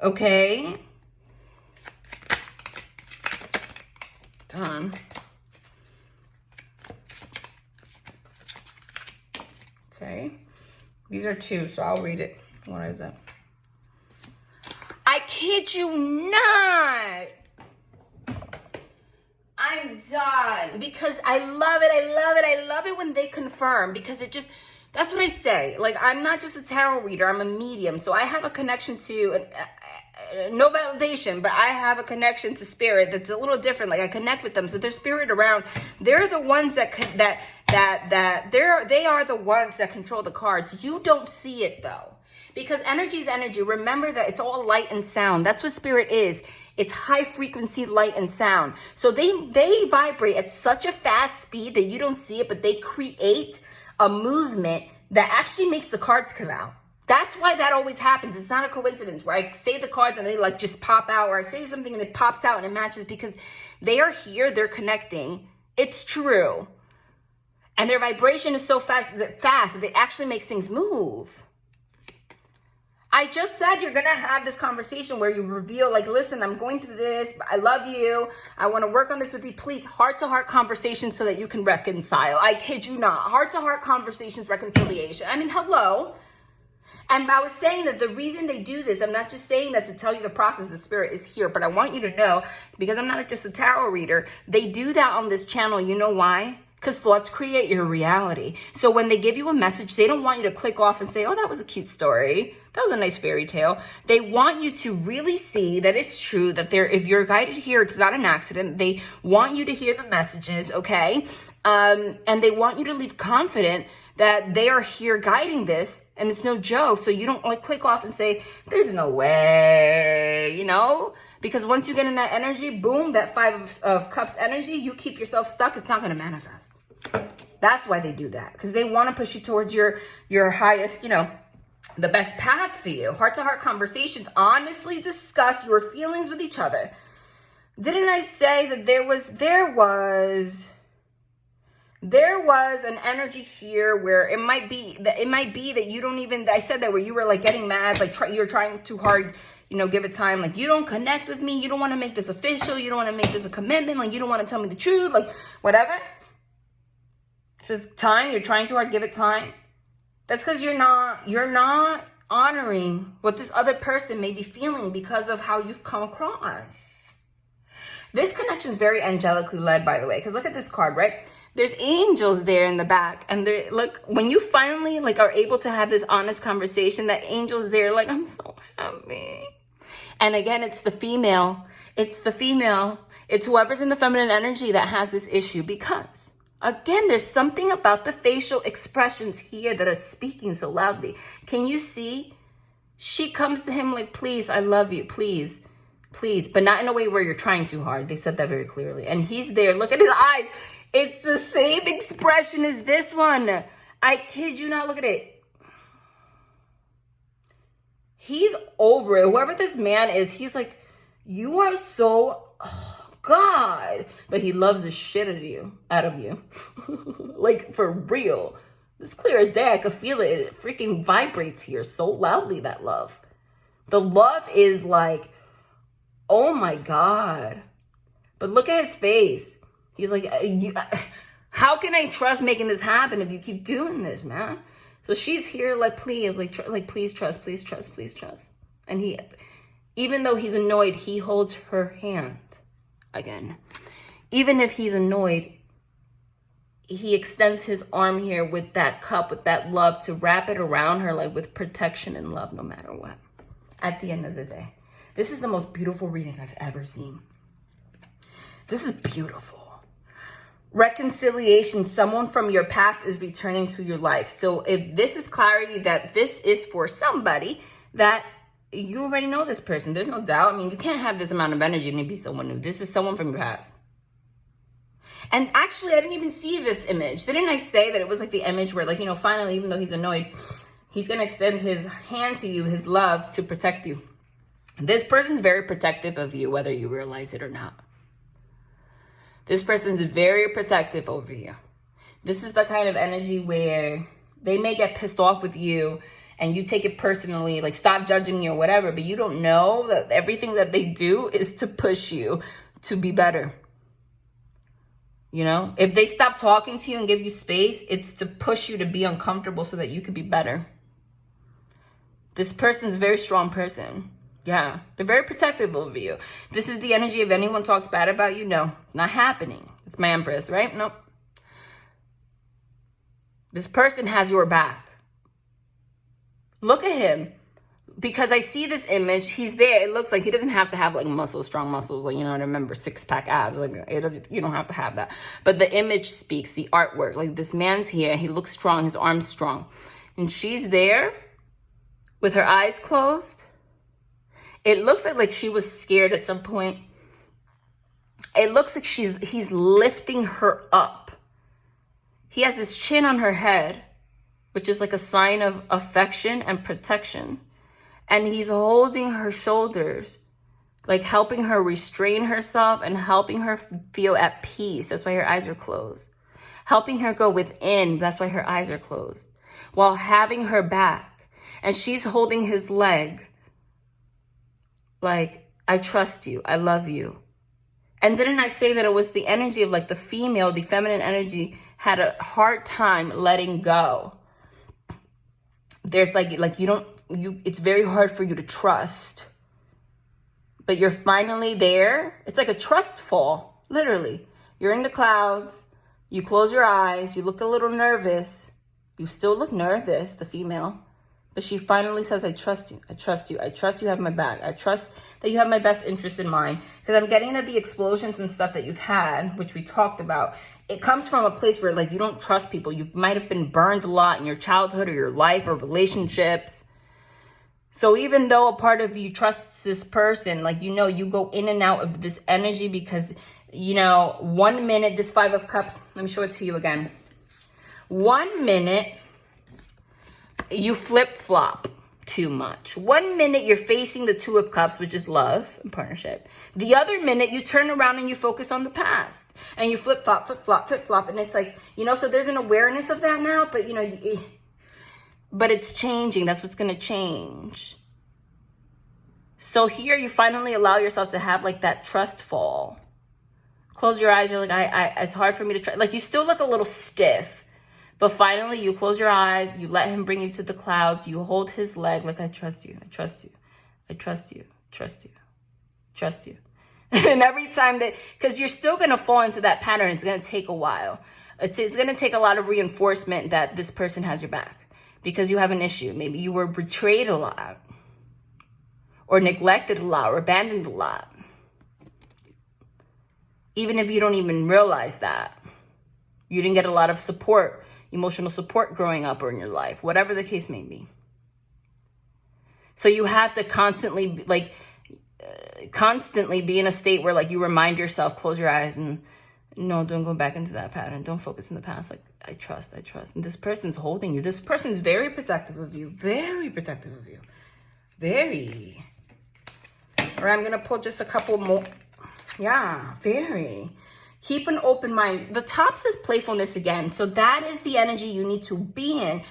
Okay? Done. Okay. These are 2, so I'll read it. What is it? I kid you not. I'm done. Because I love it. I love it. I love it when they confirm. Because it just, that's what I say. Like, I'm not just a tarot reader. I'm a medium. So I have a connection to, no validation, but I have a connection to spirit that's a little different. Like, I connect with them. So there's spirit around. They're the ones they are the ones that control the cards. You don't see it though. Because energy is energy. Remember that it's all light and sound. That's what spirit is. It's high frequency light and sound. So they vibrate at such a fast speed that you don't see it, but they create a movement that actually makes the cards come out. That's why that always happens. It's not a coincidence where I say the card and they like just pop out, or I say something and it pops out and it matches, because they are here, they're connecting. It's true. And their vibration is so fast that it actually makes things move. I just said you're going to have this conversation where you reveal, like, listen, I'm going through this. I love you. I want to work on this with you. Please, heart-to-heart conversations so that you can reconcile. I kid you not. Heart-to-heart conversations, reconciliation. I mean, hello. And I was saying that the reason they do this, I'm not just saying that to tell you the process, the spirit is here, but I want you to know, because I'm not just a tarot reader, they do that on this channel. You know why? Because thoughts create your reality. So when they give you a message, they don't want you to click off and say, oh, that was a cute story. That was a nice fairy tale. They want you to really see that it's true, that if you're guided here, it's not an accident. They want you to hear the messages, okay? And they want you to leave confident that they are here guiding this, and it's no joke. So you don't like click off and say, there's no way, you know? Because once you get in that energy, boom, that 5 of Cups energy, you keep yourself stuck. It's not going to manifest. That's why they do that. Because they want to push you towards your highest, you know, the best path for you. Heart-to-heart conversations. Honestly discuss your feelings with each other. Didn't I say that there was an energy here where it might be that you don't even, I said that where you were like getting mad, like you're trying too hard, you know, give it time. Like, you don't connect with me. You don't want to make this official. You don't want to make this a commitment. Like, you don't want to tell me the truth, like whatever. So it's time. You're trying too hard. Give it time. That's because you're not honoring what this other person may be feeling because of how you've come across. This connection is very angelically led, by the way, because look at this card, right? There's angels there in the back, and look, when you finally like are able to have this honest conversation, that angel's there, like, I'm so happy. And again, it's the female. It's whoever's in the feminine energy that has this issue, because again, there's something about the facial expressions here that are speaking so loudly. Can you see? She comes to him like, please, I love you, please, please, but not in a way where you're trying too hard. They said that very clearly. And he's there. Look at his eyes. It's the same expression as this one. I kid you not. Look at it. He's over it. Whoever this man is, he's like, you are so, oh God. But he loves the shit out of you. Like, for real. It's clear as day. I could feel it. It freaking vibrates here so loudly, that love. The love is like, oh my God. But look at his face. He's like, how can I trust making this happen if you keep doing this, man? So she's here like, please, please trust, please trust, please trust. And he, even though he's annoyed, he holds her hand again. Even if he's annoyed, he extends his arm here with that cup, with that love, to wrap it around her, like with protection and love, no matter what. At the end of the day, this is the most beautiful reading I've ever seen. This is beautiful. Reconciliation, someone from your past is returning to your life. So if this is clarity that this is for somebody that you already know this person, there's no doubt. I mean, you can't have this amount of energy and it be someone new. This is someone from your past. And actually, I didn't even see this image. Didn't I say that it was like the image where, like, you know, finally, even though he's annoyed, he's going to extend his hand to you, his love, to protect you. This person's very protective of you, whether you realize it or not. This person's very protective over you. This is the kind of energy where they may get pissed off with you and you take it personally, like stop judging me or whatever, but you don't know that everything that they do is to push you to be better. You know, if they stop talking to you and give you space, it's to push you to be uncomfortable so that you could be better. This person's a very strong person. Yeah, they're very protective of you. This is the energy. If anyone talks bad about you, no, not happening. It's my Empress, right? Nope. This person has your back. Look at him. Because I see this image, he's there. It looks like he doesn't have to have like muscles, strong muscles, like, you know what I remember, 6-pack abs. Like, it doesn't, you don't have to have that. But the image speaks, the artwork. Like, this man's here. He looks strong. His arm's strong. And she's there with her eyes closed. It looks like she was scared at some point. It looks like he's lifting her up. He has his chin on her head, which is like a sign of affection and protection. And he's holding her shoulders, like helping her restrain herself and helping her feel at peace. That's why her eyes are closed. Helping her go within. That's why her eyes are closed. While having her back. And she's holding his leg. Like, I trust you. I love you. And didn't I say that it was the energy of like the female, the feminine energy had a hard time letting go. There's like it's very hard for you to trust. But you're finally there. It's like a trust fall, literally. You're in the clouds. You close your eyes. You look a little nervous. You still look nervous, the female. But she finally says, I trust you. I trust you. I trust you have my back. I trust that you have my best interest in mind. Because I'm getting that the explosions and stuff that you've had, which we talked about, it comes from a place where like you don't trust people. You might have been burned a lot in your childhood or your life or relationships. So even though a part of you trusts this person, like, you know, you go in and out of this energy because, you know, 1 minute, this 5 of Cups, let me show it to you again. 1 minute, you flip-flop too much. 1 minute, you're facing the 2 of Cups, which is love and partnership. The other minute, you turn around and you focus on the past. And you flip-flop, flip-flop, flip-flop. And it's like, you know, so there's an awareness of that now. But, you know, but it's changing. That's what's going to change. So here, you finally allow yourself to have, like, that trust fall. Close your eyes. You're like, it's hard for me to try. Like, you still look a little stiff. But finally, you close your eyes, you let him bring you to the clouds, you hold his leg, like, I trust you, I trust you, I trust you, trust you, trust you. And every time that, because you're still going to fall into that pattern, it's going to take a while. It's going to take a lot of reinforcement that this person has your back because you have an issue. Maybe you were betrayed a lot or neglected a lot or abandoned a lot. Even if you don't even realize that. You didn't get a lot of support. Emotional support growing up or in your life, whatever the case may be. So you have to constantly be in a state where like you remind yourself, close your eyes and no, don't go back into that pattern. Don't focus in the past. Like, I trust. And this person's holding you. This person's very protective of you. Very protective of you. Very. Or I'm going to pull just a couple more. Yeah, very. Keep an open mind. The top says playfulness again. So that is the energy you need to be in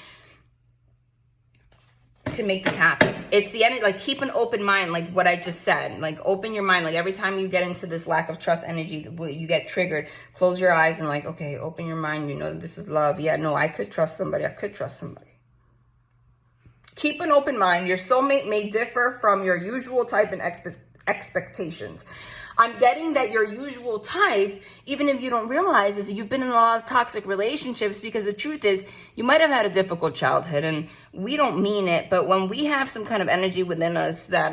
to make this happen. It's the energy, like, keep an open mind, like what I just said. Like, open your mind. Like, every time you get into this lack of trust energy, you get triggered, close your eyes and like, okay, open your mind. You know, this is love. Yeah, no, I could trust somebody. I could trust somebody. Keep an open mind. Your soulmate may differ from your usual type and expectations. I'm getting that your usual type, even if you don't realize, is you've been in a lot of toxic relationships, because the truth is you might have had a difficult childhood and we don't mean it. But when we have some kind of energy within us that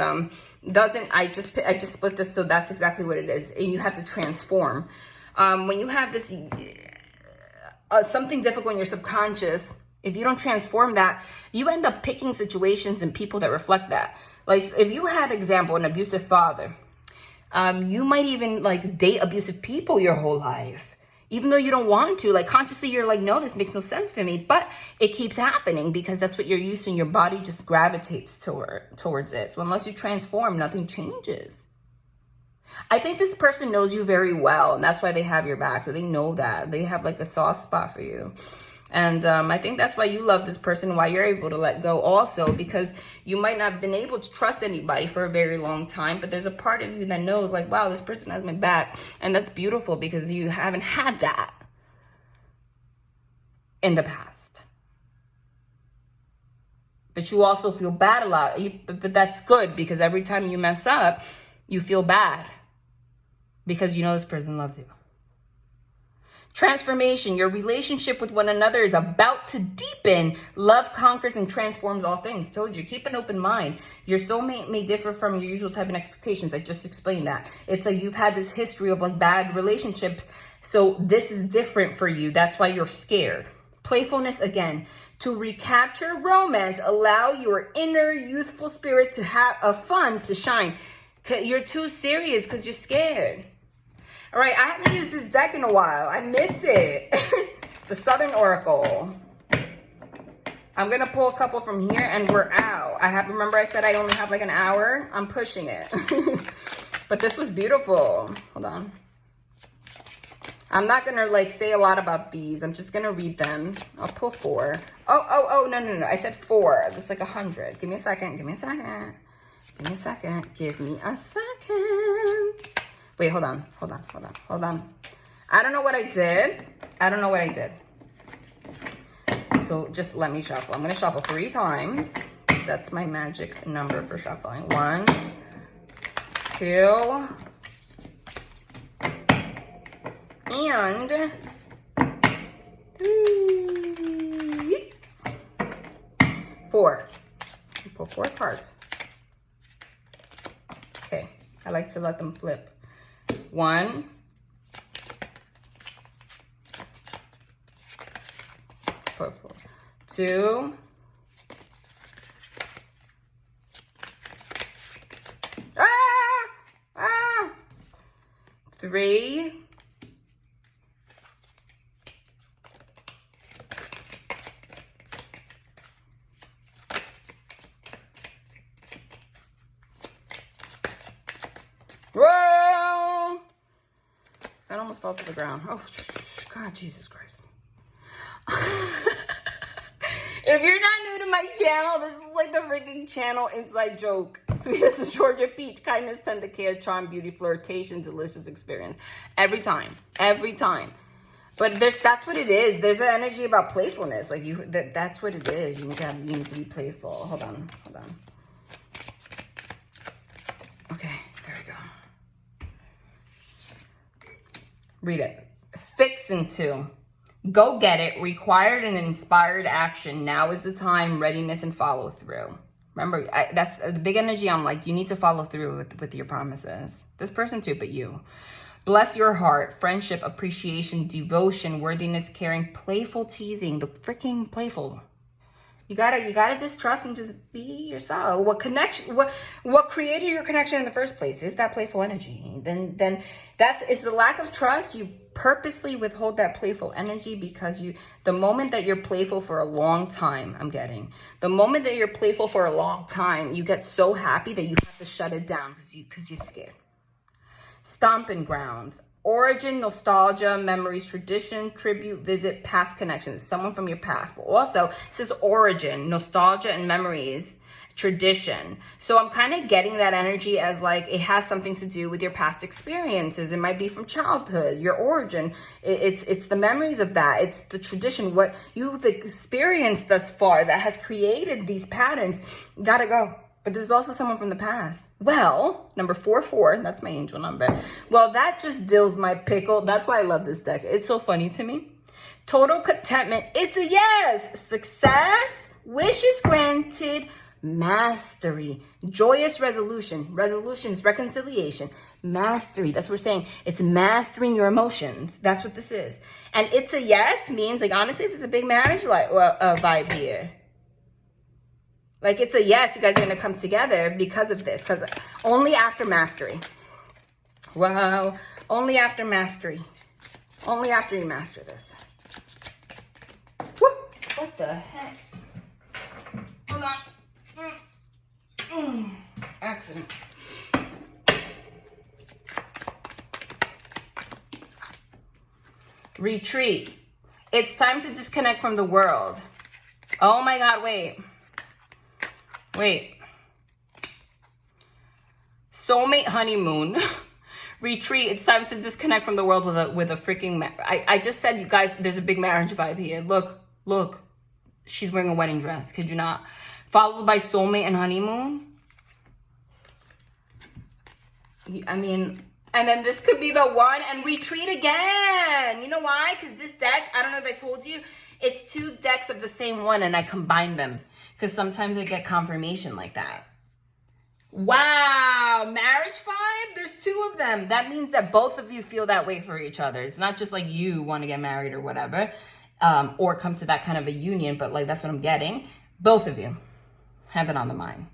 doesn't, I just split this. So that's exactly what it is. And you have to transform. When you have this, something difficult in your subconscious, if you don't transform that, you end up picking situations and people that reflect that. Like, if you had, example, an abusive father, you might even like date abusive people your whole life, even though you don't want to. Like, consciously, you're like, no, this makes no sense for me, but it keeps happening because that's what you're used to, and your body just gravitates towards it. So unless you transform, nothing changes. I think this person knows you very well, and that's why they have your back. So they know that. They have like a soft spot for you. And I think that's why you love this person, why you're able to let go also, because you might not have been able to trust anybody for a very long time, but there's a part of you that knows like, wow, this person has my back. And that's beautiful because you haven't had that in the past. But you also feel bad a lot. But that's good, because every time you mess up, you feel bad because you know this person loves you. Transformation. Your relationship with one another is about to deepen. Love conquers and transforms all things. Told you, keep an open mind. Your soulmate may differ from your usual type of expectations. I just explained that. It's like you've had this history of like bad relationships. So this is different for you. That's why you're scared. Playfulness again. To recapture romance, allow your inner youthful spirit to have a fun to shine. You're too serious because you're scared. All right, I haven't used this deck in a while. I miss it. The Southern Oracle. I'm going to pull a couple from here and we're out. Remember I said I only have like an hour? I'm pushing it. But this was beautiful. Hold on. I'm not going to like say a lot about these. I'm just going to read them. I'll pull 4. Oh, no. I said 4. That's like 100. Give me a second. Give me a second. Wait, hold on. I don't know what I did. So just let me shuffle. I'm going to shuffle 3 times. That's my magic number for shuffling. 1, 2, and 3. 4. Pull 4 cards. Okay, I like to let them flip. 1, 2, 3, 'Whoa! That almost fell to the ground. Oh, God, Jesus Christ. If you're not new to my channel, this is like the freaking channel inside joke. Sweetest is Georgia Peach. Kindness, tender care, charm, beauty, flirtation, delicious experience. Every time. But that's what it is. There's an energy about playfulness. Like that's what it is. You need to be playful. Hold on. Okay, there we go. Read it. Fix into. Go get it. Required and inspired action. Now is the time. Readiness and follow through. Remember, that's the big energy. I'm like, you need to follow through with your promises. This person too, but you. Bless your heart. Friendship, appreciation, devotion, worthiness, caring, playful teasing. The freaking playful. You gotta just trust and just be yourself. What created your connection in the first place is that playful energy. Then it's the lack of trust. You purposely withhold that playful energy because the moment that you're playful for a long time, you get so happy that you have to shut it down because you're scared. Stomping grounds. Origin, nostalgia, memories, tradition, tribute, visit, past connections. Someone from your past. But also, it says origin, nostalgia, and memories, tradition. So I'm kind of getting that energy as like it has something to do with your past experiences. It might be from childhood, your origin. It's the memories of that. It's the tradition, what you've experienced thus far that has created these patterns. Gotta go. But this is also someone from the past. Well, number 44, that's my angel number. Well, that just dills my pickle. That's why I love this deck. It's so funny to me. Total contentment. It's a yes. Success. Wishes granted. Mastery. Joyous resolution. Resolutions, reconciliation. Mastery. That's what we're saying. It's mastering your emotions. That's what this is. And it's a yes means, like, honestly, there's a big marriage vibe here. Like, it's a yes, you guys are going to come together because of this. Because only after mastery. Wow. Only after mastery. Only after you master this. Woo! What the heck? Hold on. Accident. Retreat. It's time to disconnect from the world. Oh my God, wait. Soulmate honeymoon. Retreat. It's time to disconnect from the world with a freaking... I just said, you guys, there's a big marriage vibe here. Look. She's wearing a wedding dress. Kid you not? Followed by soulmate and honeymoon. I mean... And then this could be the one, and retreat again. You know why? Because this deck, I don't know if I told you, it's 2 decks of the same one, and I combine them. Because sometimes I get confirmation like that. Wow, marriage vibe? There's 2 of them. That means that both of you feel that way for each other. It's not just like you want to get married or whatever, or come to that kind of a union, but like that's what I'm getting. Both of you have it on the mind.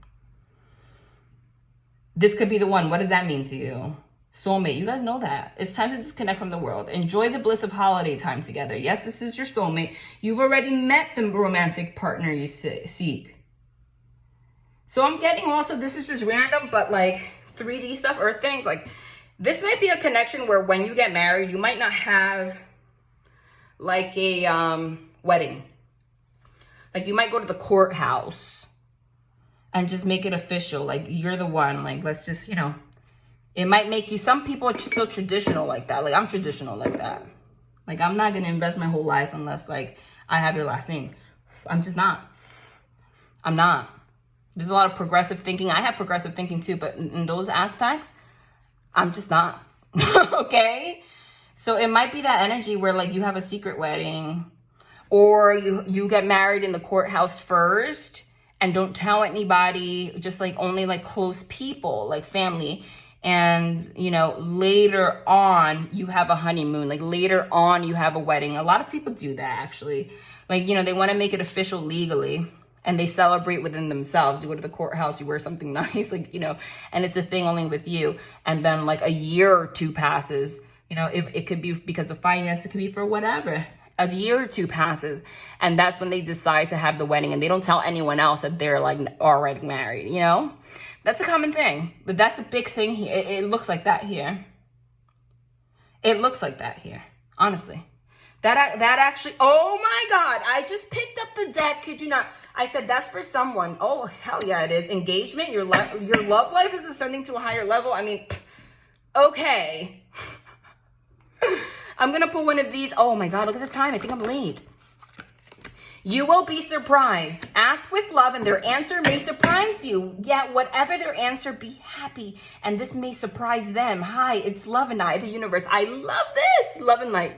This could be the one. What does that mean to you? Soulmate, you guys know that. It's time to disconnect from the world. Enjoy the bliss of holiday time together. Yes, this is your soulmate. You've already met the romantic partner you seek. So I'm getting also, this is just random, but like 3D stuff, earth things. Like this might be a connection where when you get married, you might not have like a wedding. Like you might go to the courthouse and just make it official. Like you're the one, like let's just, you know, it might make you, some people are still traditional like that. Like I'm traditional like that. Like I'm not going to invest my whole life unless like I have your last name. I'm just not. I'm not. There's a lot of progressive thinking. I have progressive thinking too, but in those aspects, I'm just not. Okay? So it might be that energy where like you have a secret wedding or you get married in the courthouse first and don't tell anybody, just like only like close people, like family. And, you know, later on, you have a honeymoon. Like, later on, you have a wedding. A lot of people do that, actually. Like, you know, they want to make it official legally. And they celebrate within themselves. You go to the courthouse, you wear something nice, like, you know. And it's a thing only with you. And then, like, a year or 2 passes. You know, it could be because of finance. It could be for whatever. A year or 2 passes. And that's when they decide to have the wedding. And they don't tell anyone else that they're, like, already married, you know. That's a common thing, but that's a big thing here. It looks like that here. It looks like that here, honestly. That actually, oh my God, I just picked up the deck, kid you not. I said that's for someone. Oh, hell yeah, it is. Engagement, your love life is ascending to a higher level. I mean, okay. I'm going to put one of these. Oh my God, look at the time. I think I'm late. You will be surprised. Ask with love and their answer may surprise you. Yet whatever their answer, be happy. And this may surprise them. Hi, it's Love and I, the universe. I love this. Love and light.